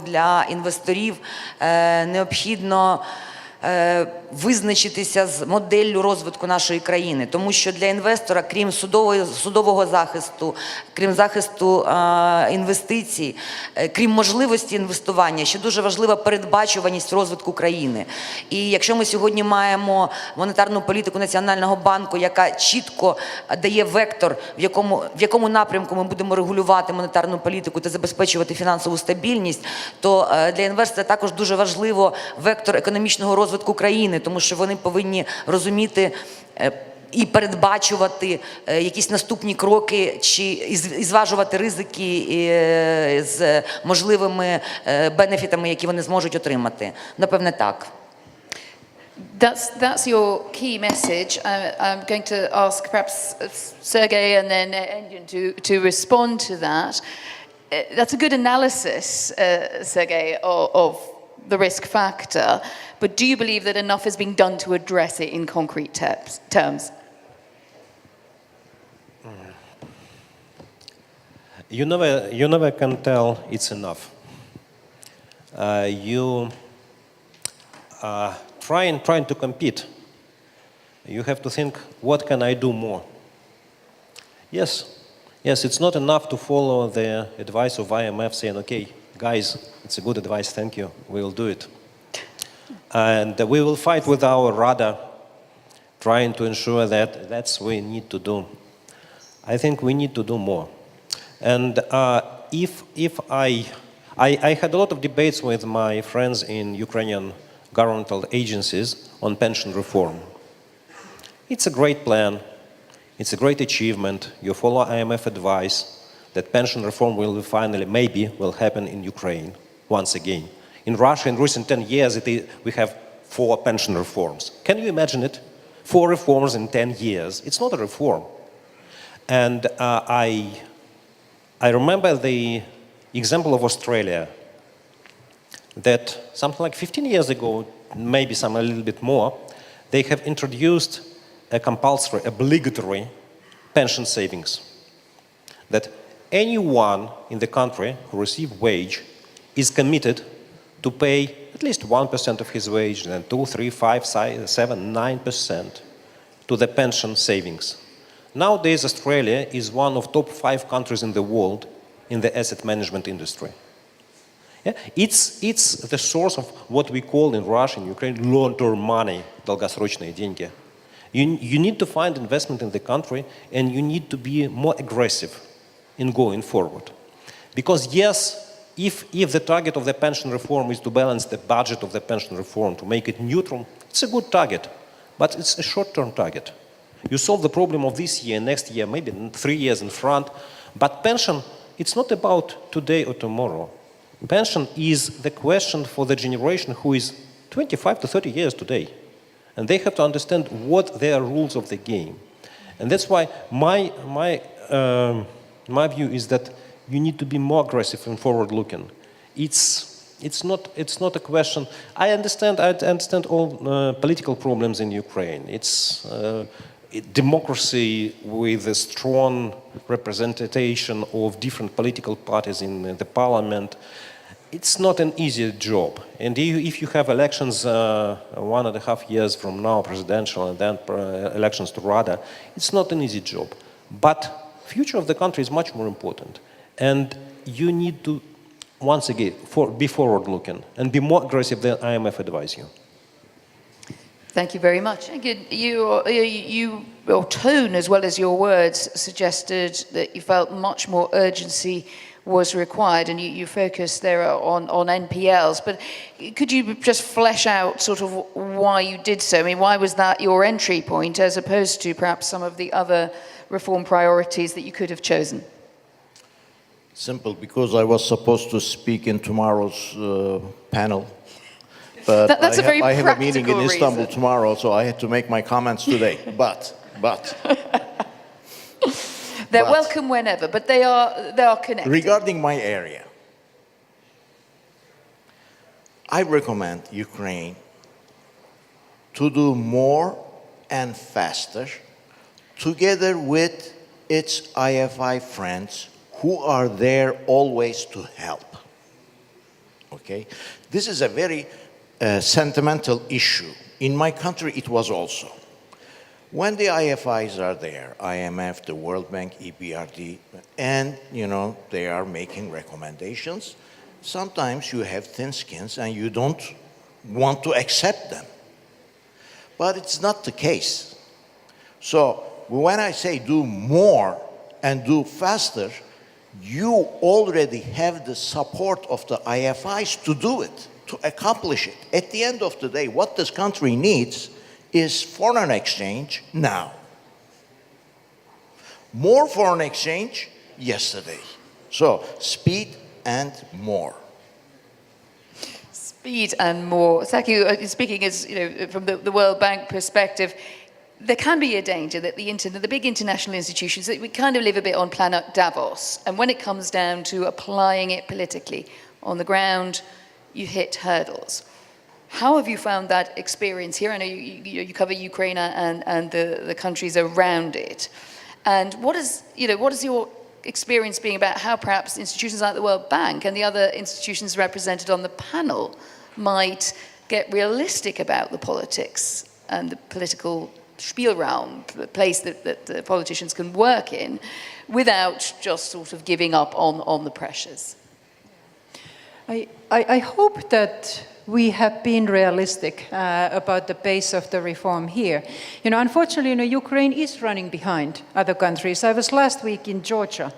для інвесторів, необхідно визначитися з моделлю розвитку нашої країни. Тому що для інвестора, крім судового захисту, крім захисту інвестицій, крім можливості інвестування, ще дуже важлива передбачуваність розвитку країни. І якщо ми сьогодні маємо монетарну політику Національного банку, яка чітко дає вектор, в якому напрямку ми будемо регулювати монетарну політику та забезпечувати фінансову стабільність, то для інвестора також дуже важливо вектор економічного розвитку країни, тому що вони повинні розуміти і передбачувати якісь наступні кроки і зважувати ризики з можливими бенефітами, які вони зможуть отримати. Напевне, так. That's your key message. I'm going to ask perhaps Sergey and then Engin to respond to that. That's a good analysis, Sergey, of the risk factor. But do you believe that enough has been done to address it in concrete terms? You never can tell it's enough. Trying to compete, you have to think, what can I do more? Yes, it's not enough to follow the advice of IMF saying, okay, guys, it's a good advice, thank you, we'll do it. And we will fight with our Rada, trying to ensure that that's what we need to do. I think we need to do more. And if I had a lot of debates with my friends in Ukrainian governmental agencies on pension reform. It's a great plan. It's a great achievement. You follow IMF advice that pension reform will finally, maybe, will happen in Ukraine once again. In Russia, in recent 10 years, we have 4 pension reforms. Can you imagine it? 4 reforms in 10 years. It's not a reform. And I remember the example of Australia, that something like 15 years ago, maybe some a little bit more, they have introduced a compulsory, obligatory pension savings. That anyone in the country who receives wage is committed to pay at least 1% of his wage, then 2, 3, 5, 7, 9% to the pension savings. Nowadays, Australia is one of top 5 countries in the world in the asset management industry. Yeah? It's the source of what we call in Russia, in Ukraine, long-term money, долгосрочные деньги. You need to find investment in the country, and you need to be more aggressive in going forward. Because yes, if the target of the pension reform is to balance the budget of the pension reform, to make it neutral, it's a good target, but it's a short-term target. You solve the problem of this year, next year, maybe 3 years in front, but pension, it's not about today or tomorrow. Pension is the question for the generation who is 25 to 30 years today. And they have to understand what their rules of the game. And that's why my view is that you need to be more aggressive and forward-looking. It's not a question. I understand all political problems in Ukraine. It's democracy with a strong representation of different political parties in the parliament. It's not an easy job. And if you have elections 1.5 years from now, presidential, and then elections to Rada, it's not an easy job. But future of the country is much more important. And you need to, once again, be forward-looking and be more aggressive than IMF advise you. Thank you very much. Engin, your tone as well as your words suggested that you felt much more urgency was required, and you focused there on NPLs. But could you just flesh out sort of why you did so? I mean, why was that your entry point as opposed to perhaps some of the other reform priorities that you could have chosen? Simple, because I was supposed to speak in tomorrow's panel. But that's a very I have a meeting in practical Istanbul reason. tomorrow, so I had to make my comments today. But They're welcome whenever, but they are connected. regarding my area, I recommend Ukraine to do more and faster together with its IFI friends who are there always to help. Okay? This is a very a sentimental issue. In my country, it was also. When the IFIs are there, IMF, the World Bank, EBRD, and, they are making recommendations, sometimes you have thin skins and you don't want to accept them. But it's not the case. So when I say do more and do faster, you already have the support of the IFIs to do it, to accomplish it. At the end of the day, what this country needs is foreign exchange now. More foreign exchange yesterday. So speed and more. Speed and more. Satu, speaking as from the World Bank perspective, there can be a danger that the big international institutions, that we kind of live a bit on planet Davos, and when it comes down to applying it politically on the ground, you hit hurdles. How have you found that experience here? I know you cover Ukraine and the countries around it. And what is your experience being about how perhaps institutions like the World Bank and the other institutions represented on the panel might get realistic about the politics and the political Spielraum, the place that the politicians can work in without just sort of giving up on the pressures? I hope that we have been realistic about the pace of the reform here. Unfortunately, Ukraine is running behind other countries. I was last week in Georgia,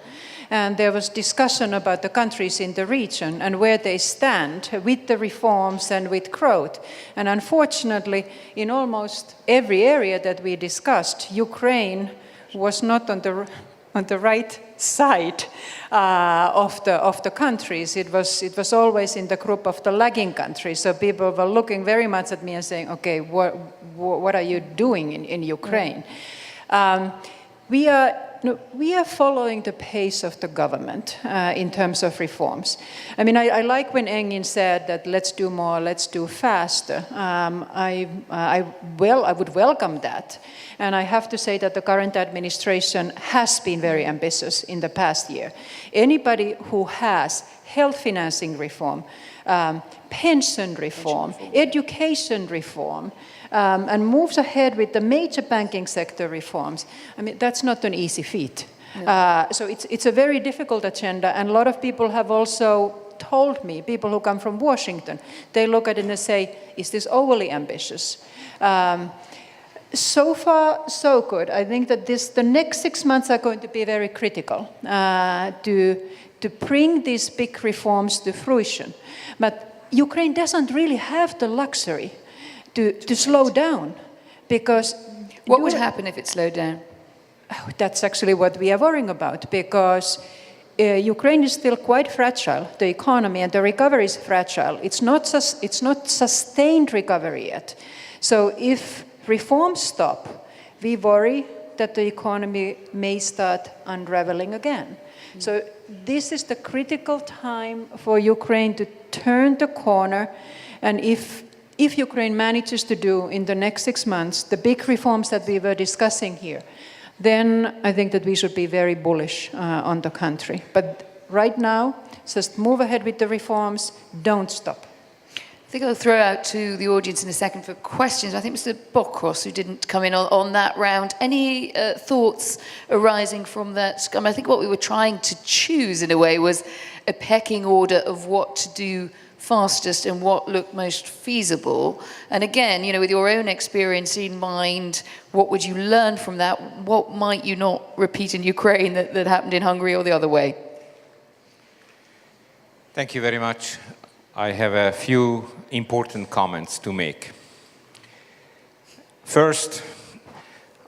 and there was discussion about the countries in the region and where they stand with the reforms and with growth. And unfortunately, in almost every area that we discussed, Ukraine was not on the right side of the countries. It was always in the group of the lagging countries. So people were looking very much at me and saying, okay, what are you doing in Ukraine? We are following the pace of the government in terms of reforms. I mean, I like when Engin said that let's do more, let's do faster. I would welcome that. And I have to say that the current administration has been very ambitious in the past year. Anybody who has health financing reform, pension reform, education reform, and moves ahead with the major banking sector reforms, I mean, that's not an easy feat. No. So it's a very difficult agenda, and a lot of people have also told me, people who come from Washington, they look at it and say, is this overly ambitious? So far, so good. I think that the next 6 months are going to be very critical to bring these big reforms to fruition. But Ukraine doesn't really have the luxury to slow down, because... What would happen if it slowed down? That's actually what we are worrying about, because Ukraine is still quite fragile. The economy and the recovery is fragile. It's not sustained recovery yet. So if reforms stop, we worry that the economy may start unraveling again. So this is the critical time for Ukraine to turn the corner, and if Ukraine manages to do in the next 6 months the big reforms that we were discussing here, then I think that we should be very bullish on the country. But right now, just move ahead with the reforms, don't stop. I think I'll throw out to the audience in a second for questions. I think Mr. Bokros, who didn't come in on that round, any thoughts arising from that? I think what we were trying to choose in a way was a pecking order of what to do fastest and what looked most feasible. And again, with your own experience in mind, what would you learn from that? What might you not repeat in Ukraine that happened in Hungary or the other way? Thank you very much. I have a few important comments to make. First,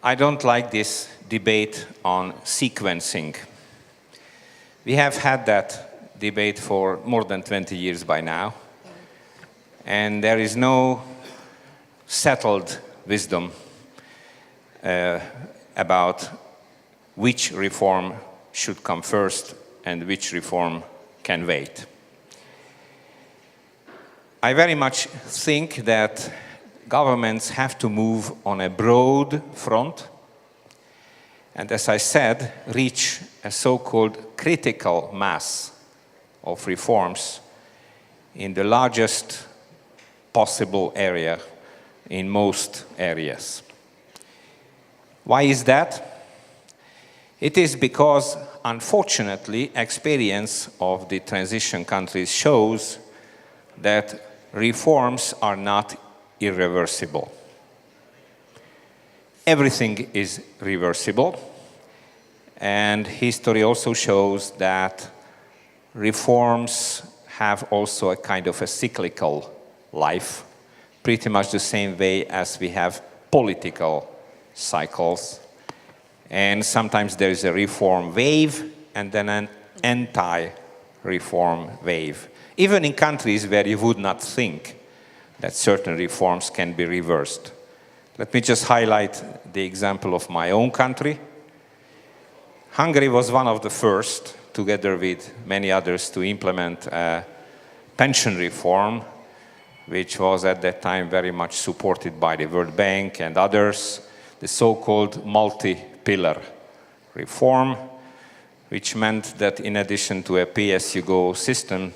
I don't like this debate on sequencing. We have had that debate for more than 20 years by now, and there is no settled wisdom about which reform should come first and which reform can wait. I very much think that governments have to move on a broad front and, as I said, reach a so-called critical mass of reforms in the largest possible area in most areas. Why is that? It is because, unfortunately, experience of the transition countries shows that reforms are not irreversible. Everything is reversible, and history also shows that reforms have also a kind of a cyclical life, pretty much the same way as we have political cycles. And sometimes there is a reform wave and then an anti-reform wave. Even in countries where you would not think that certain reforms can be reversed. Let me just highlight the example of my own country. Hungary was one of the first, together with many others, to implement a pension reform, which was at that time very much supported by the World Bank and others, the so-called multi-pillar reform, which meant that in addition to a pay-as-you-go system,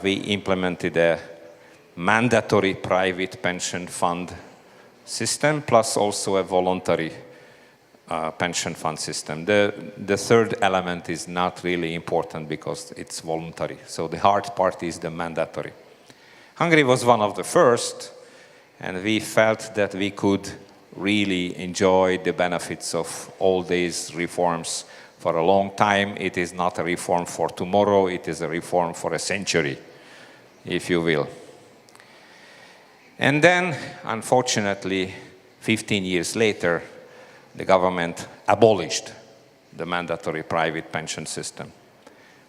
we implemented a mandatory private pension fund system, plus also a voluntary pension fund system. The third element is not really important because it's voluntary. So the hard part is the mandatory. Hungary was one of the first, and we felt that we could really enjoy the benefits of all these reforms for a long time. It is not a reform for tomorrow, it is a reform for a century, if you will. And then, unfortunately, 15 years later, the government abolished the mandatory private pension system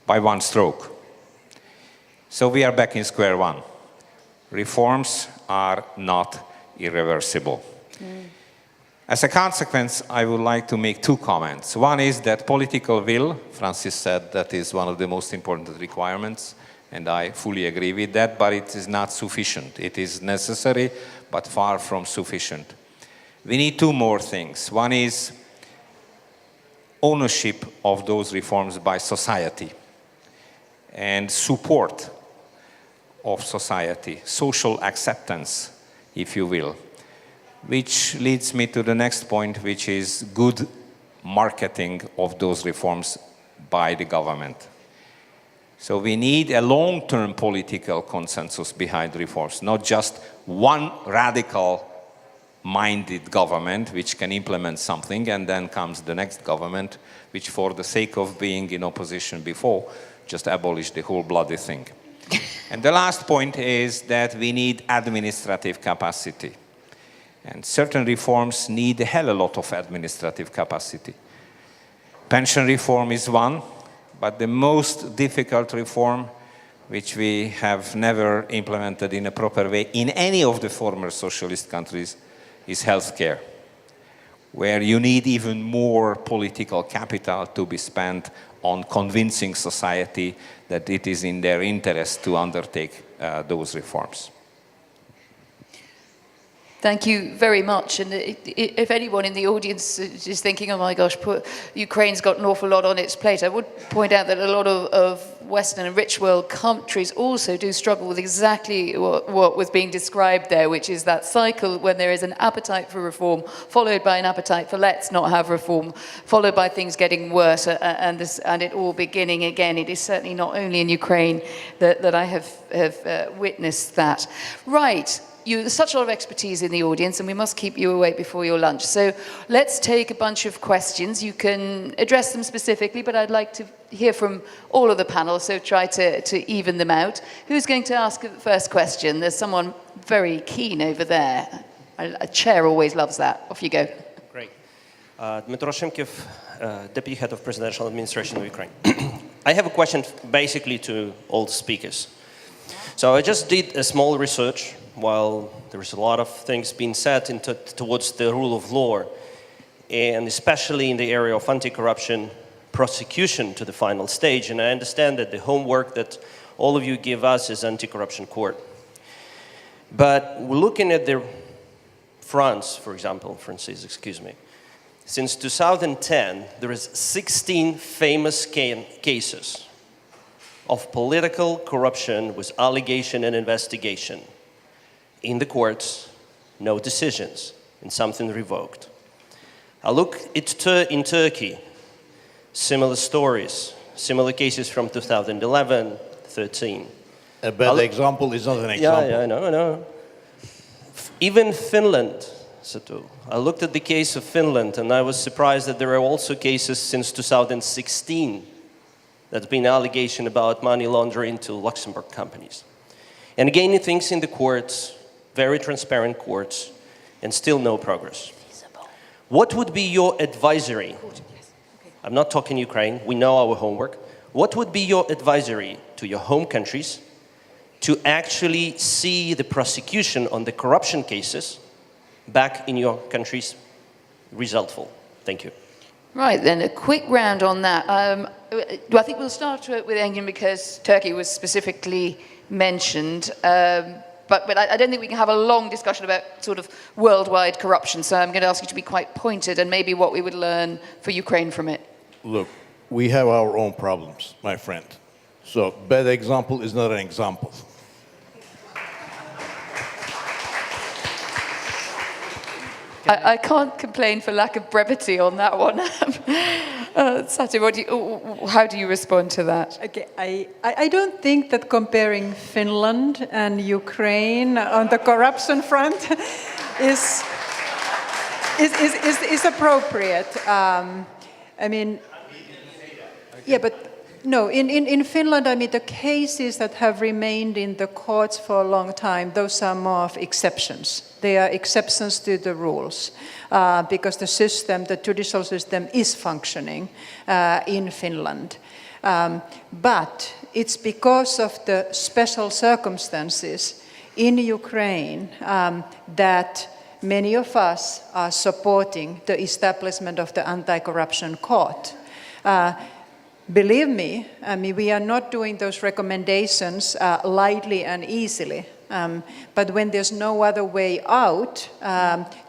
by one stroke. So we are back in square one. Reforms are not irreversible. As a consequence, I would like to make two comments. One is that political will, Francis said that is one of the most important requirements, and I fully agree with that, but it is not sufficient. It is necessary, but far from sufficient. We need two more things. One is ownership of those reforms by society and support of society, social acceptance, if you will, which leads me to the next point, which is good marketing of those reforms by the government. So we need a long-term political consensus behind reforms, not just one radical-minded government which can implement something, and then comes the next government which, for the sake of being in opposition before, just abolished the whole bloody thing. And the last point is that we need administrative capacity. And certain reforms need a hell of a lot of administrative capacity. Pension reform is one, but the most difficult reform, which we have never implemented in a proper way in any of the former socialist countries, is healthcare, where you need even more political capital to be spent on convincing society that it is in their interest to undertake those reforms. Thank you very much. And if anyone in the audience is thinking, oh my gosh, Ukraine's got an awful lot on its plate, I would point out that a lot of Western and rich world countries also do struggle with exactly what was being described there, which is that cycle when there is an appetite for reform, followed by an appetite for let's not have reform, followed by things getting worse, and it all beginning again. It is certainly not only in Ukraine that I have witnessed that. Right. There's such a lot of expertise in the audience, and we must keep you awake before your lunch. So let's take a bunch of questions. You can address them specifically, but I'd like to hear from all of the panel, so try to even them out. Who's going to ask the first question? There's someone very keen over there. A chair always loves that. Off you go. Great. Dmytro Shimkiv, Deputy Head of Presidential Administration of Ukraine. I have a question basically to all the speakers. So I just did a small research while there's a lot of things being said towards the rule of law, and especially in the area of anti-corruption prosecution to the final stage. And I understand that the homework that all of you give us is anti-corruption court. But we're looking at France, for example, since 2010, there is 16 famous cases of political corruption with allegation and investigation in the courts, no decisions, and something revoked. I look in Turkey, similar stories, similar cases from 2011, 13. A bad example is not an example. Yeah, I know. Even Finland, Satu. I looked at the case of Finland and I was surprised that there are also cases since 2016 that's been allegation about money laundering to Luxembourg companies. And again, things in the courts, very transparent courts, and still no progress. What would be your advisory? I'm not talking Ukraine, we know our homework. What would be your advisory to your home countries to actually see the prosecution on the corruption cases back in your countries resultful? Thank you. Right, then a quick round on that. I think we'll start with Engin because Turkey was specifically mentioned. But I don't think we can have a long discussion about sort of worldwide corruption. So I'm going to ask you to be quite pointed and maybe what we would learn for Ukraine from it. Look, we have our own problems, my friend. So bad example is not an example. I can't complain for lack of brevity on that one. Satu, how do you respond to that? Okay, I don't think that comparing Finland and Ukraine on the corruption front is appropriate. I mean, yeah, but no, in Finland, I mean, the cases that have remained in the courts for a long time, those are more of exceptions. They are exceptions to the rules because the system, the judicial system is functioning in Finland. But it's because of the special circumstances in Ukraine that many of us are supporting the establishment of the anti-corruption court. Believe me, I mean, we are not doing those recommendations lightly and easily. But when there's no other way out,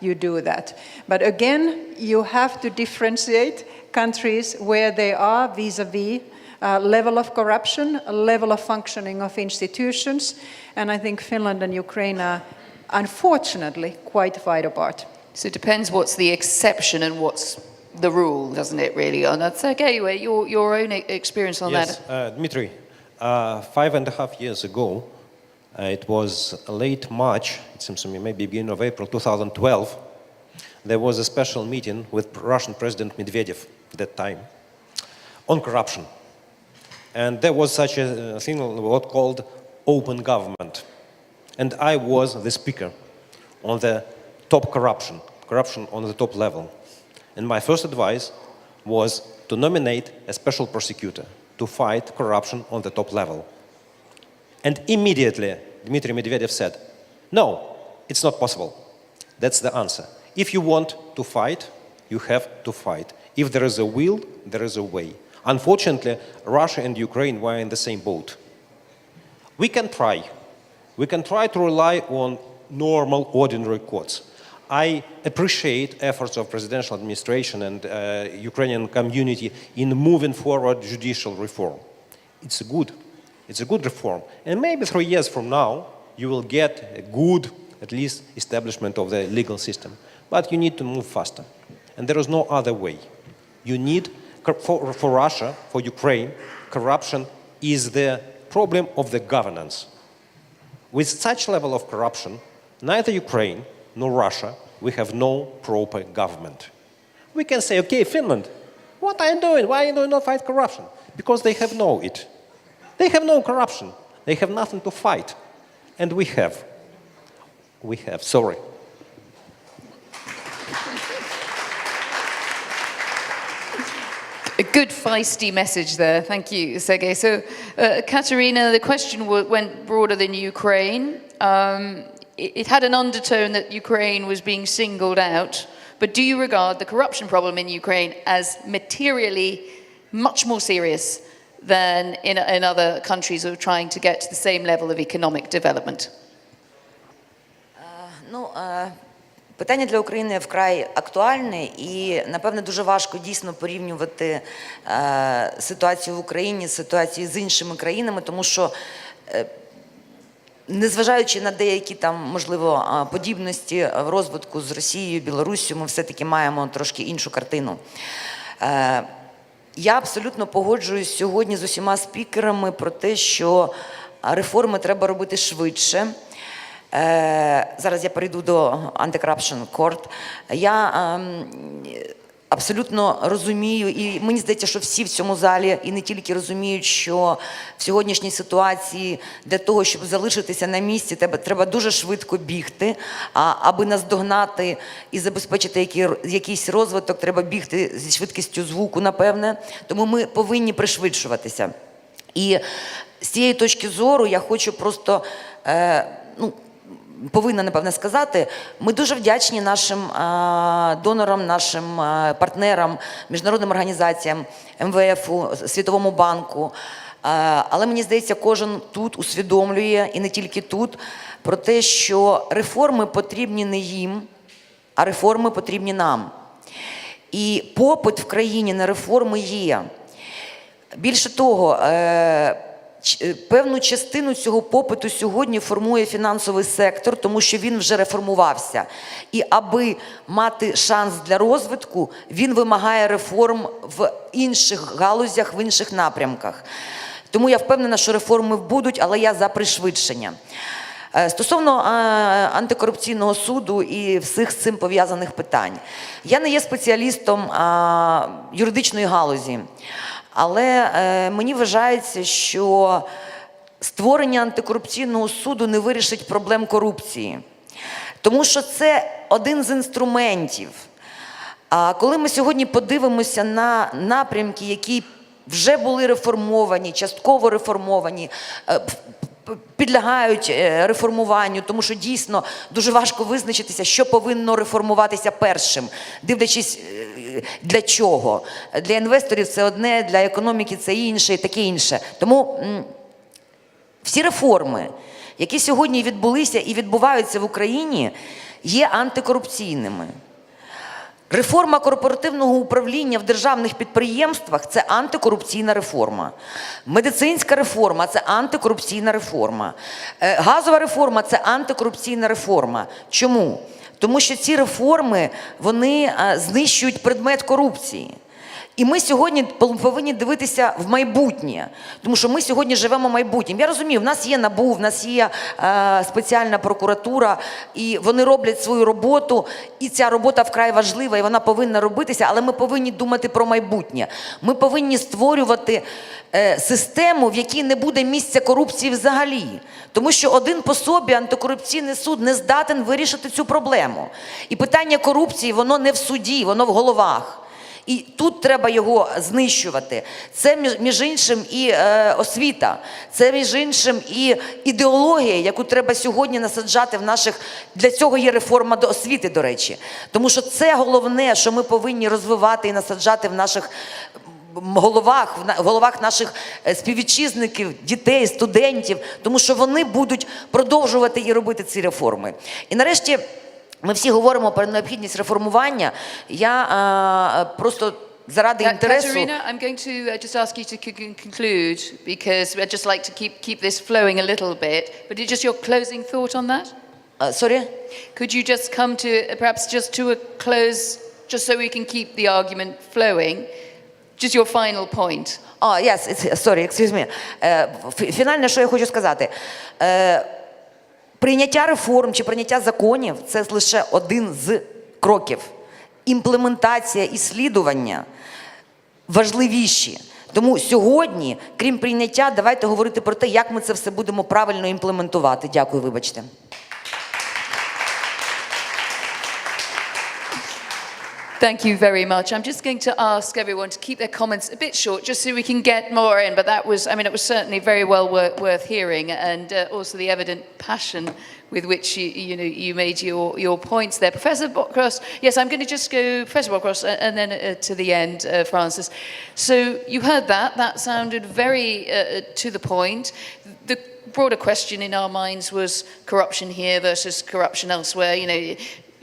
you do that. But again, you have to differentiate countries where they are vis-a-vis level of corruption, level of functioning of institutions. And I think Finland and Ukraine are, unfortunately, quite wide apart. So it depends what's the exception and what's the rule, doesn't it, really? And that's okay, your own experience on that. Yes, Dmitry, 5.5 years ago, it was late March, it seems to me, maybe beginning of April 2012, there was a special meeting with Russian President Medvedev at that time on corruption. And there was such a thing, what called open government. And I was the speaker on the top corruption on the top level. And my first advice was to nominate a special prosecutor to fight corruption on the top level. And immediately, Dmitry Medvedev said, no, it's not possible. That's the answer. If you want to fight, you have to fight. If there is a will, there is a way. Unfortunately, Russia and Ukraine were in the same boat. We can try. We can try to rely on normal, ordinary courts. I appreciate efforts of presidential administration and Ukrainian community in moving forward judicial reform. It's a good reform. And maybe 3 years from now, you will get a good, at least, establishment of the legal system. But you need to move faster. And there is no other way. You need, for Russia, for Ukraine, corruption is the problem of the governance. With such level of corruption, neither Ukraine nor Russia, we have no proper government. We can say, okay, Finland, what are you doing? Why do you not fight corruption? Because they have no it. They have no corruption. They have nothing to fight. And we have. We have, sorry. A good feisty message there. Thank you, Sergey. So, Kateryna, the question went broader than Ukraine. It had an undertone that Ukraine was being singled out. But do you regard the corruption problem in Ukraine as materially much more serious than in other countries who are trying to get to the same level of economic development? Питання для України вкрай актуальне і, напевне, дуже важко дійсно порівнювати ситуацію в Україні з ситуацією з іншими країнами, тому що незважаючи на деякі там, можливо, подібності в розвитку з Росією, Білоруссю, ми все-таки маємо трошки іншу картину. Я абсолютно погоджуюсь сьогодні з усіма спікерами про те, що реформи треба робити швидше. Зараз я перейду до Anti-Corruption Court. Я абсолютно розумію, і мені здається, що всі в цьому залі, і не тільки розуміють, що в сьогоднішній ситуації для того, щоб залишитися на місці, треба дуже швидко бігти, а аби наздогнати і забезпечити якийсь розвиток, треба бігти зі швидкістю звуку, напевне. Тому ми повинні пришвидшуватися. І з цієї точки зору я хочу просто, повинна, напевне, сказати, ми дуже вдячні нашим донорам, нашим партнерам, міжнародним організаціям, МВФу, Світовому банку. Але мені здається, кожен тут усвідомлює, і не тільки тут, про те, що реформи потрібні не їм, а реформи потрібні нам. І попит в країні на реформи є. Більше того, певну частину цього попиту сьогодні формує фінансовий сектор, тому що він вже реформувався. І аби мати шанс для розвитку, він вимагає реформ в інших галузях, в інших напрямках. Тому я впевнена, що реформи будуть, але я за пришвидшення. Стосовно антикорупційного суду і всіх з цим пов'язаних питань. Я не є спеціалістом юридичної галузі. Але мені вважається, що створення антикорупційного суду не вирішить проблем корупції. Тому що це один з інструментів. А коли ми сьогодні подивимося на напрямки, які вже були реформовані, частково реформовані, підлягають реформуванню, тому що дійсно дуже важко визначитися, що повинно реформуватися першим, дивлячись для чого. Для інвесторів це одне, для економіки це інше і таке інше. Тому всі реформи, які сьогодні відбулися і відбуваються в Україні, є антикорупційними. Реформа корпоративного управління в державних підприємствах – це антикорупційна реформа. Медицинська реформа – це антикорупційна реформа. Газова реформа – це антикорупційна реформа. Чому? Тому що ці реформи, вони знищують предмет корупції. І ми сьогодні повинні дивитися в майбутнє, тому що ми сьогодні живемо майбутнім. Я розумію, в нас є НАБУ, в нас є спеціальна прокуратура, і вони роблять свою роботу, і ця робота вкрай важлива, і вона повинна робитися, але ми повинні думати про майбутнє. Ми повинні створювати систему, в якій не буде місця корупції взагалі. Тому що один по собі антикорупційний суд не здатен вирішити цю проблему. І питання корупції, воно не в суді, воно в головах. І тут треба його знищувати. Це, між іншим, і освіта. Це, між іншим, і ідеологія, яку треба сьогодні насаджати в наших... Для цього є реформа до освіти, до речі. Тому що це головне, що ми повинні розвивати і насаджати в наших головах наших співвітчизників, дітей, студентів. Тому що вони будуть продовжувати і робити ці реформи. І нарешті... Ми всі говоримо про необхідність реформування. Я просто заради інтересу... Kateryna, I'm going to just ask you to conclude, because I'd just like to keep this flowing a little bit. But just your closing thought on that? Sorry? Could you just come to, perhaps just to a close, just so we can keep the argument flowing, just your final point? Yes, sorry, excuse me. Фінальне, що я хочу сказати. Прийняття реформ чи прийняття законів – це лише один з кроків. Імплементація і слідування важливіші. Тому сьогодні, крім прийняття, давайте говорити про те, як ми це все будемо правильно імплементувати. Дякую, вибачте. Thank you very much. I'm just going to ask everyone to keep their comments a bit short, just so we can get more in. But that was, I mean, it was certainly very well worth hearing, and also the evident passion with which you made your points there. Professor Bokros, yes, I'm going to just go, Professor Bokros, and then to the end, Francis. So you heard that. That sounded very to the point. The broader question in our minds was corruption here versus corruption elsewhere. You know,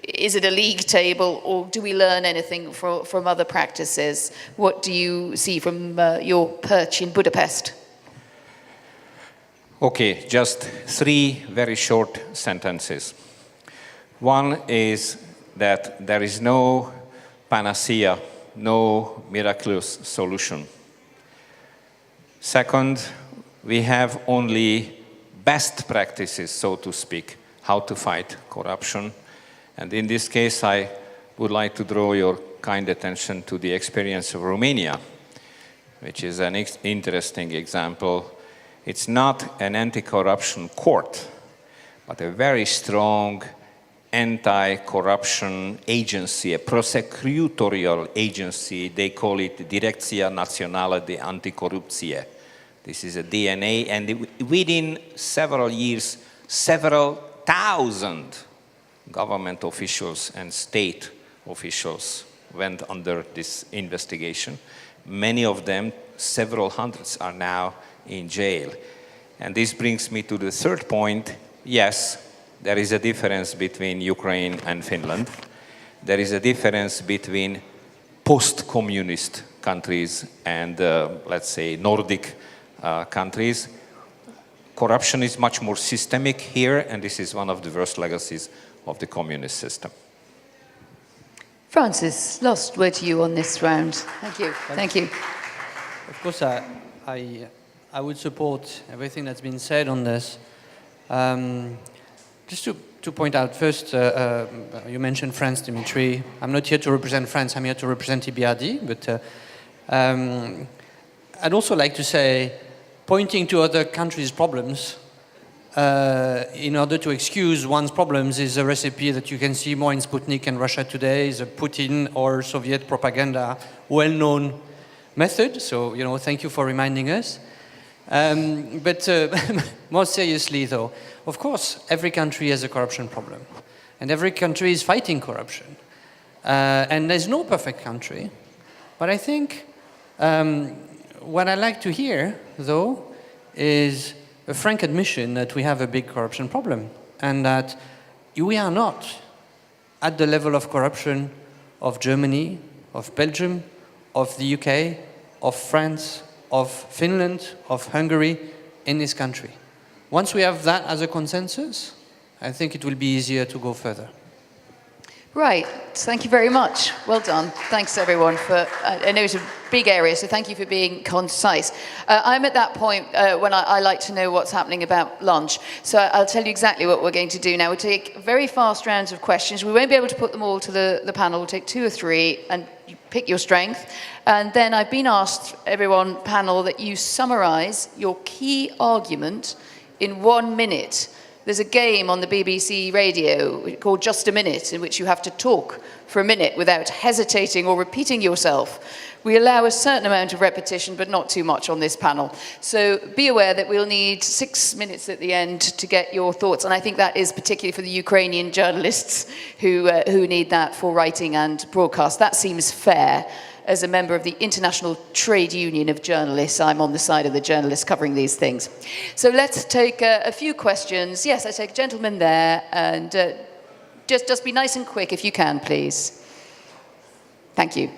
is it a league table, or do we learn anything from other practices? What do you see from your perch in Budapest? Okay, just 3 very short sentences. One is that there is no panacea, no miraculous solution. Second, we have only best practices, so to speak, how to fight corruption. And in this case, I would like to draw your kind attention to the experience of Romania, which is an interesting example. It's not an anti-corruption court, but a very strong anti-corruption agency, a prosecutorial agency. They call it Direcția Națională de Anticorupție. This is a DNA, and within several years, several thousand government officials and state officials went under this investigation. Many of them, several hundreds, are now in jail. And this brings me to the third point. Yes, there is a difference between Ukraine and Finland. There is a difference between post-communist countries and, let's say, Nordic countries. Corruption is much more systemic here, and this is one of the worst legacies of the communist system. Francis, last word to you on this round. Thank you. Thank you. Of course, I would support everything that's been said on this. Just to point out first, you mentioned France, Dimitri. I'm not here to represent France, I'm here to represent EBRD, but I'd also like to say, pointing to other countries' problems in order to excuse one's problems is a recipe that you can see more in Sputnik and Russia Today, is a Putin or Soviet propaganda well-known method. So, thank you for reminding us. But more seriously, though, of course, every country has a corruption problem. And every country is fighting corruption. And there's no perfect country. But I think what I like to hear, though, is a frank admission that we have a big corruption problem and that we are not at the level of corruption of Germany, of Belgium, of the UK, of France, of Finland, of Hungary, in this country. Once we have that as a consensus, I think it will be easier to go further. Right, thank you very much. Well done. Thanks everyone for, I know it's a big area, so thank you for being concise. I'm at that point when I like to know what's happening about lunch. So I'll tell you exactly what we're going to do now. We'll take very fast rounds of questions. We won't be able to put them all to the panel. We'll take 2 or 3 and you pick your strength. And then I've been asked, everyone panel, that you summarize your key argument in 1 minute. There's a game on the BBC radio called Just a Minute, in which you have to talk for a minute without hesitating or repeating yourself. We allow a certain amount of repetition, but not too much on this panel. So be aware that we'll need 6 minutes at the end to get your thoughts. And I think that is particularly for the Ukrainian journalists who need that for writing and broadcast. That seems fair. As a member of the International Trade Union of Journalists, I'm on the side of the journalists covering these things. So let's take a few questions. Yes, I take a gentleman there, and just be nice and quick if you can, please. Thank you.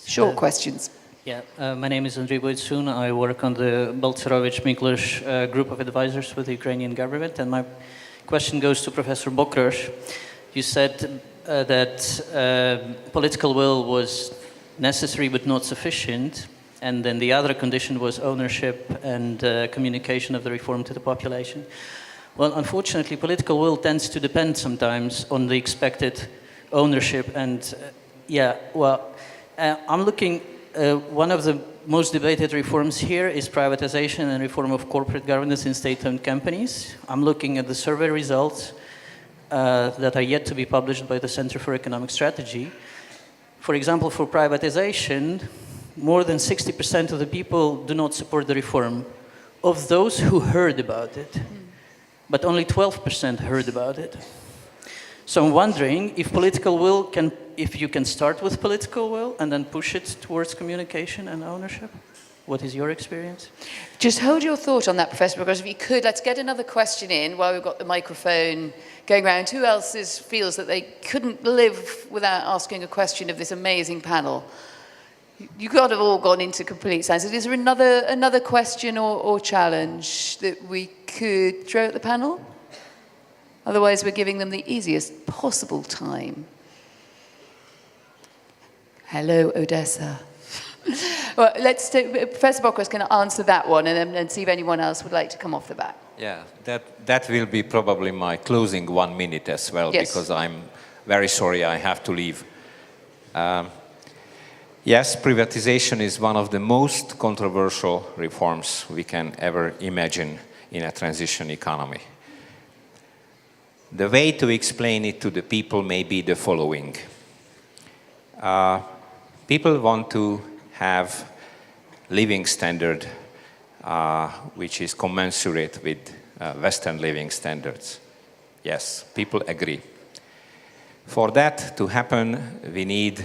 Short questions. Yeah, my name is Andrei Boytsun. I work on the Baltsarovich-Miklos group of advisors with the Ukrainian government, and my question goes to Professor Bokros. You said that political will was necessary but not sufficient, and then the other condition was ownership and communication of the reform to the population. Well, unfortunately, political will tends to depend sometimes on the expected ownership, and I'm looking, one of the most debated reforms here is privatization and reform of corporate governance in state-owned companies. I'm looking at the survey results that are yet to be published by the Center for Economic Strategy. For example, for privatization, more than 60% of the people do not support the reform. Of those who heard about it, but only 12% heard about it. So I'm wondering if political will if you can start with political will and then push it towards communication and ownership. What is your experience? Just hold your thought on that, Professor, because if you could, let's get another question in while we've got the microphone going around. Who else feels that they couldn't live without asking a question of this amazing panel? You got have all gone into complete silence. Is there another question or challenge that we could throw at the panel? Otherwise, we're giving them the easiest possible time. Hello, Odessa. Well, let's take, Professor Bokros can answer that one and then see if anyone else would like to come off the back. Yeah, that will be probably my closing 1 minute as well, Yes. because I'm very sorry I have to leave. Yes, privatization is one of the most controversial reforms we can ever imagine in a transition economy. The way to explain it to the people may be the following. People want to have living standard which is commensurate with Western living standards. Yes, people agree. For that to happen, we need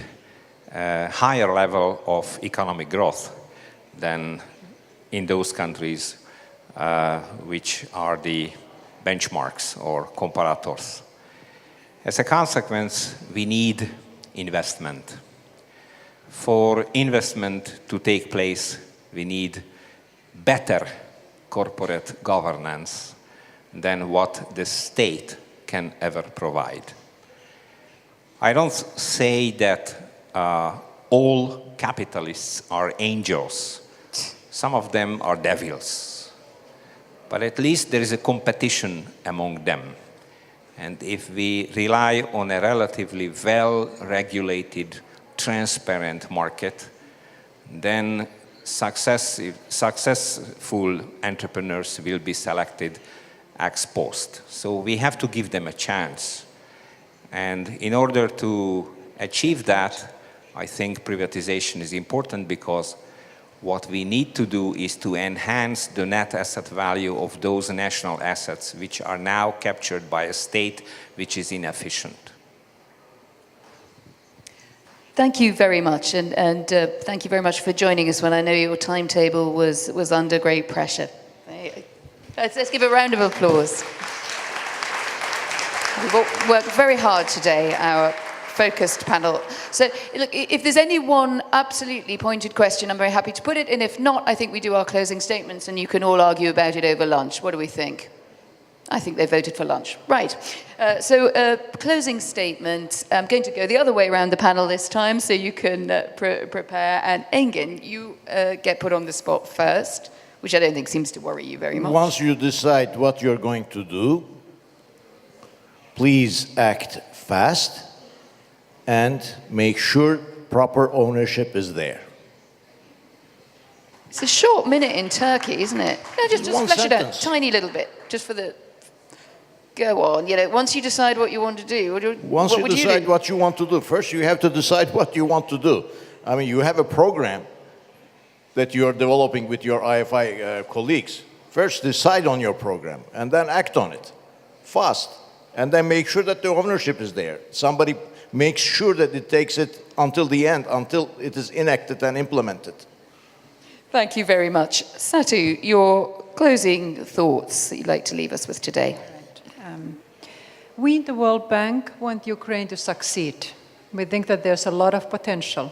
a higher level of economic growth than in those countries which are the benchmarks or comparators. As a consequence, we need investment. For investment to take place, we need better corporate governance than what the state can ever provide. I don't say that all capitalists are angels. Some of them are devils. But at least there is a competition among them. And if we rely on a relatively well-regulated, transparent market, then successful entrepreneurs will be selected ex post. So we have to give them a chance. And in order to achieve that, I think privatization is important, because what we need to do is to enhance the net asset value of those national assets which are now captured by a state which is inefficient. Thank you very much, and thank you very much for joining us when I know your timetable was under great pressure. Let's give a round of applause. We've worked very hard today, our focused panel. So, look, if there's any one absolutely pointed question, I'm very happy to put it, and if not, I think we do our closing statements and you can all argue about it over lunch. What do we think? I think they voted for lunch. Right. Closing statement. I'm going to go the other way around the panel this time so you can prepare. And Engin, you get put on the spot first, which I don't think seems to worry you very much. Once you decide what you're going to do, please act fast and make sure proper ownership is there. It's a short minute in Turkey, isn't it? No, just flesh it out, tiny little bit, just for the... Go on, you know, once you decide what you want to do, Once you decide what you want to do, first you have to decide what you want to do. I mean, you have a program that you are developing with your IFI colleagues. First decide on your program and then act on it fast. And then make sure that the ownership is there. Somebody makes sure that it takes it until the end, until it is enacted and implemented. Thank you very much. Satu, your closing thoughts that you'd like to leave us with today. We in the World Bank want Ukraine to succeed. We think that there's a lot of potential.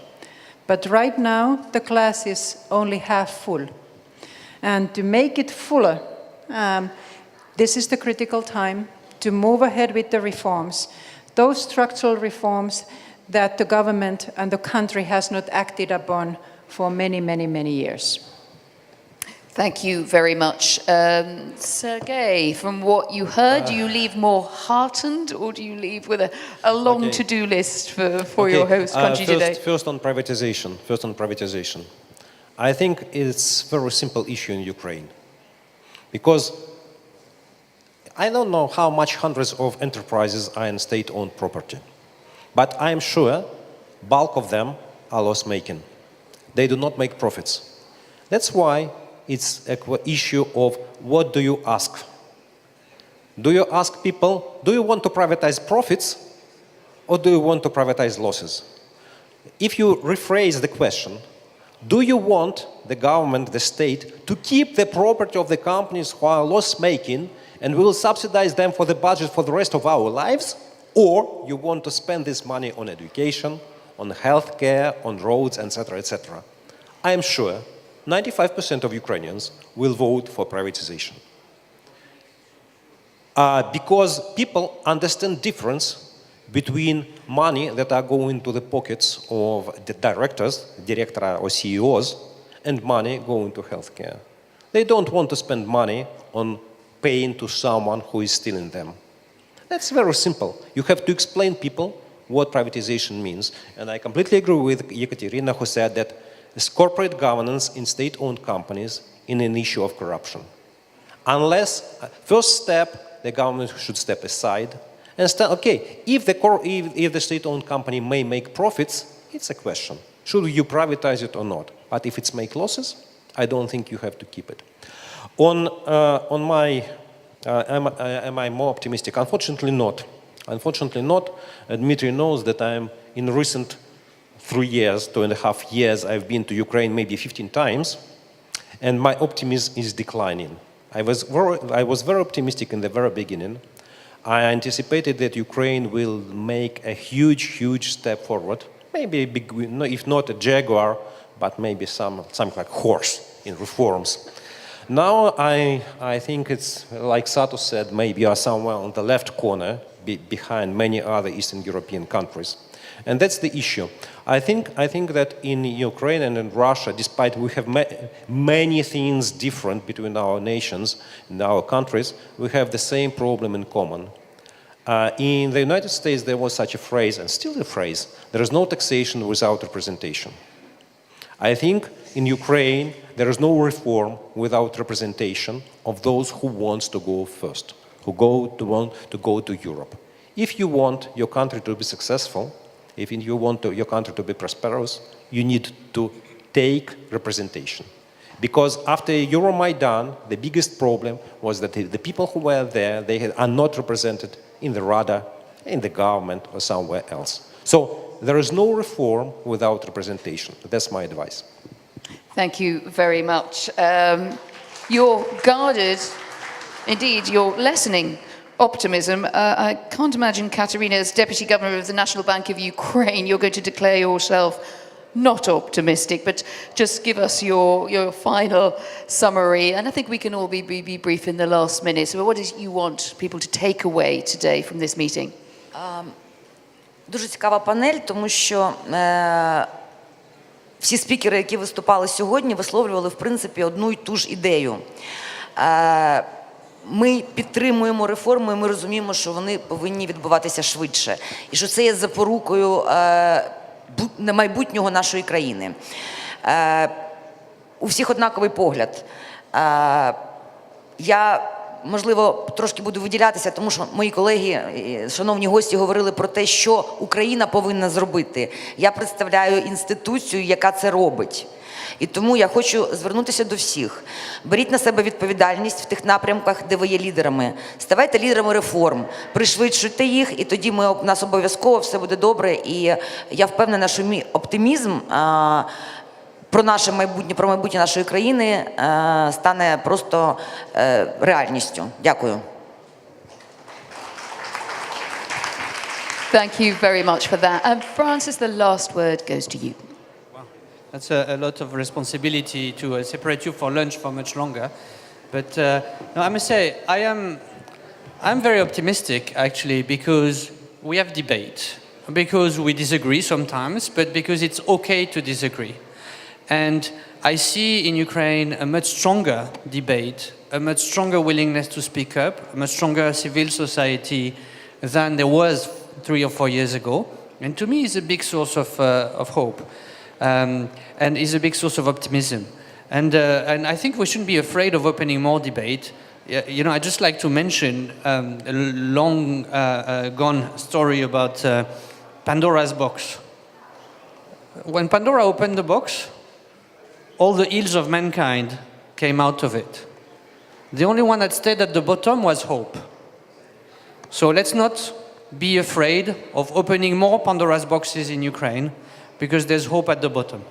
But right now, the glass is only half full. And to make it fuller, this is the critical time to move ahead with the reforms, those structural reforms that the government and the country has not acted upon for many, many, many years. Thank you very much. Sergey, from what you heard, do you leave more heartened or do you leave with a long to-do list for your host country today? First on privatization. I think it's a very simple issue in Ukraine. Because I don't know how much hundreds of enterprises are in state-owned property. But I am sure bulk of them are loss-making. They do not make profits. That's why it's an issue of what do you ask? Do you ask people, do you want to privatize profits or do you want to privatize losses? If you rephrase the question, do you want the government, the state, to keep the property of the companies who are loss-making and will subsidize them for the budget for the rest of our lives? Or you want to spend this money on education, on healthcare, on roads, etc., etc. I am sure 95% of Ukrainians will vote for privatization. Because people understand difference between money that are going to the pockets of the directors, director or CEOs, and money going to healthcare. They don't want to spend money on paying to someone who is stealing them. That's very simple. You have to explain people what privatization means. And I completely agree with Kateryna, who said that it's corporate governance in state-owned companies in an issue of corruption. Unless, first step, the government should step aside and start, okay, if the state-owned company may make profits, it's a question. Should you privatize it or not? But if it's make losses, I don't think you have to keep it. Am I more optimistic? Unfortunately not. Unfortunately not. Dmitry knows that I'm in recent 2.5 years, I've been to Ukraine maybe 15 times, and my optimism is declining. I was very optimistic in the very beginning. I anticipated that Ukraine will make a huge step forward, maybe a big, if not a jaguar, but maybe some like horse in reforms. Now I think it's, like Satu said, maybe are somewhere on the left corner behind many other Eastern European countries. And that's the issue. I think that in Ukraine and in Russia, despite we have many things different between our nations and our countries, we have the same problem in common. In the United States, there was such a phrase, and still a phrase, there is no taxation without representation. I think in Ukraine, there is no reform without representation of those who want to go first, who want to go to Europe. If you want your country to be successful, if you want your country to be prosperous, you need to take representation. Because after Euromaidan, the biggest problem was that the people who were there, they are not represented in the Rada, in the government, or somewhere else. So there is no reform without representation. That's my advice. Thank you very much. You're guarded, indeed, you're lessening optimism. I can't imagine, Kateryna, as Deputy Governor of the National Bank of Ukraine, you're going to declare yourself not optimistic, but just give us your final summary. And I think we can all be brief in the last minute. So what do you want people to take away today from this meeting? Дуже цікава панель, тому що всі спікери, які виступали сьогодні, висловлювали, в принципі, одну й ту ж ідею. Ми підтримуємо реформи, і ми розуміємо, що вони повинні відбуватися швидше. І що це є запорукою майбутнього нашої країни. У всіх однаковий погляд. Я, можливо, трошки буду виділятися, тому що мої колеги, шановні гості, говорили про те, що Україна повинна зробити. Я представляю інституцію, яка це робить. І тому я хочу звернутися до всіх. Беріть на себе відповідальність в тих напрямках, де ви є лідерами. Ставайте лідерами реформ, пришвидшуйте їх, і тоді у нас обов'язково все буде добре. І я впевнена, що мій оптимізм про наше майбутнє, про майбутнє нашої країни стане просто реальністю. Дякую. Thank you very much for that. And Francis, the last word goes to you. That's a lot of responsibility to separate you for lunch for much longer. But no, I must say, I'm very optimistic, actually, because we have debate. Because we disagree sometimes, but because it's okay to disagree. And I see in Ukraine a much stronger debate, a much stronger willingness to speak up, a much stronger civil society than there was 3 or 4 years ago. And to me, it's a big source of hope. And is a big source of optimism. And I think we shouldn't be afraid of opening more debate. You know, I'd just like to mention a long gone story about Pandora's box. When Pandora opened the box, all the ills of mankind came out of it. The only one that stayed at the bottom was hope. So let's not be afraid of opening more Pandora's boxes in Ukraine, because there's hope at the bottom.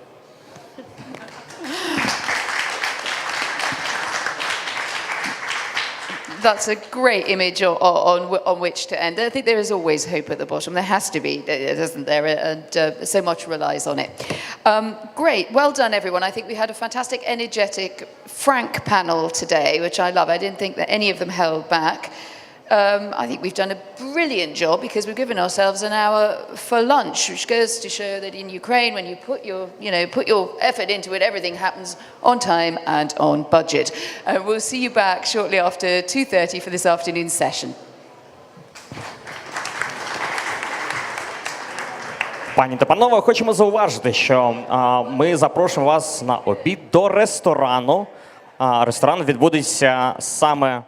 That's a great image on which to end. I think there is always hope at the bottom. There has to be, isn't there? And so much relies on it. Great. Well done, everyone. I think we had a fantastic, energetic, frank panel today, which I love. I didn't think that any of them held back. I think we've done a brilliant job because we've given ourselves an hour for lunch, which goes to show that in Ukraine, when you put your effort into it, everything happens on time and on budget. We'll see you back shortly after 2:30 for this afternoon's session. Пані та панове, хочемо зауважити, що ми запрошуємо вас на обід до ресторану. Ресторан відбудеться саме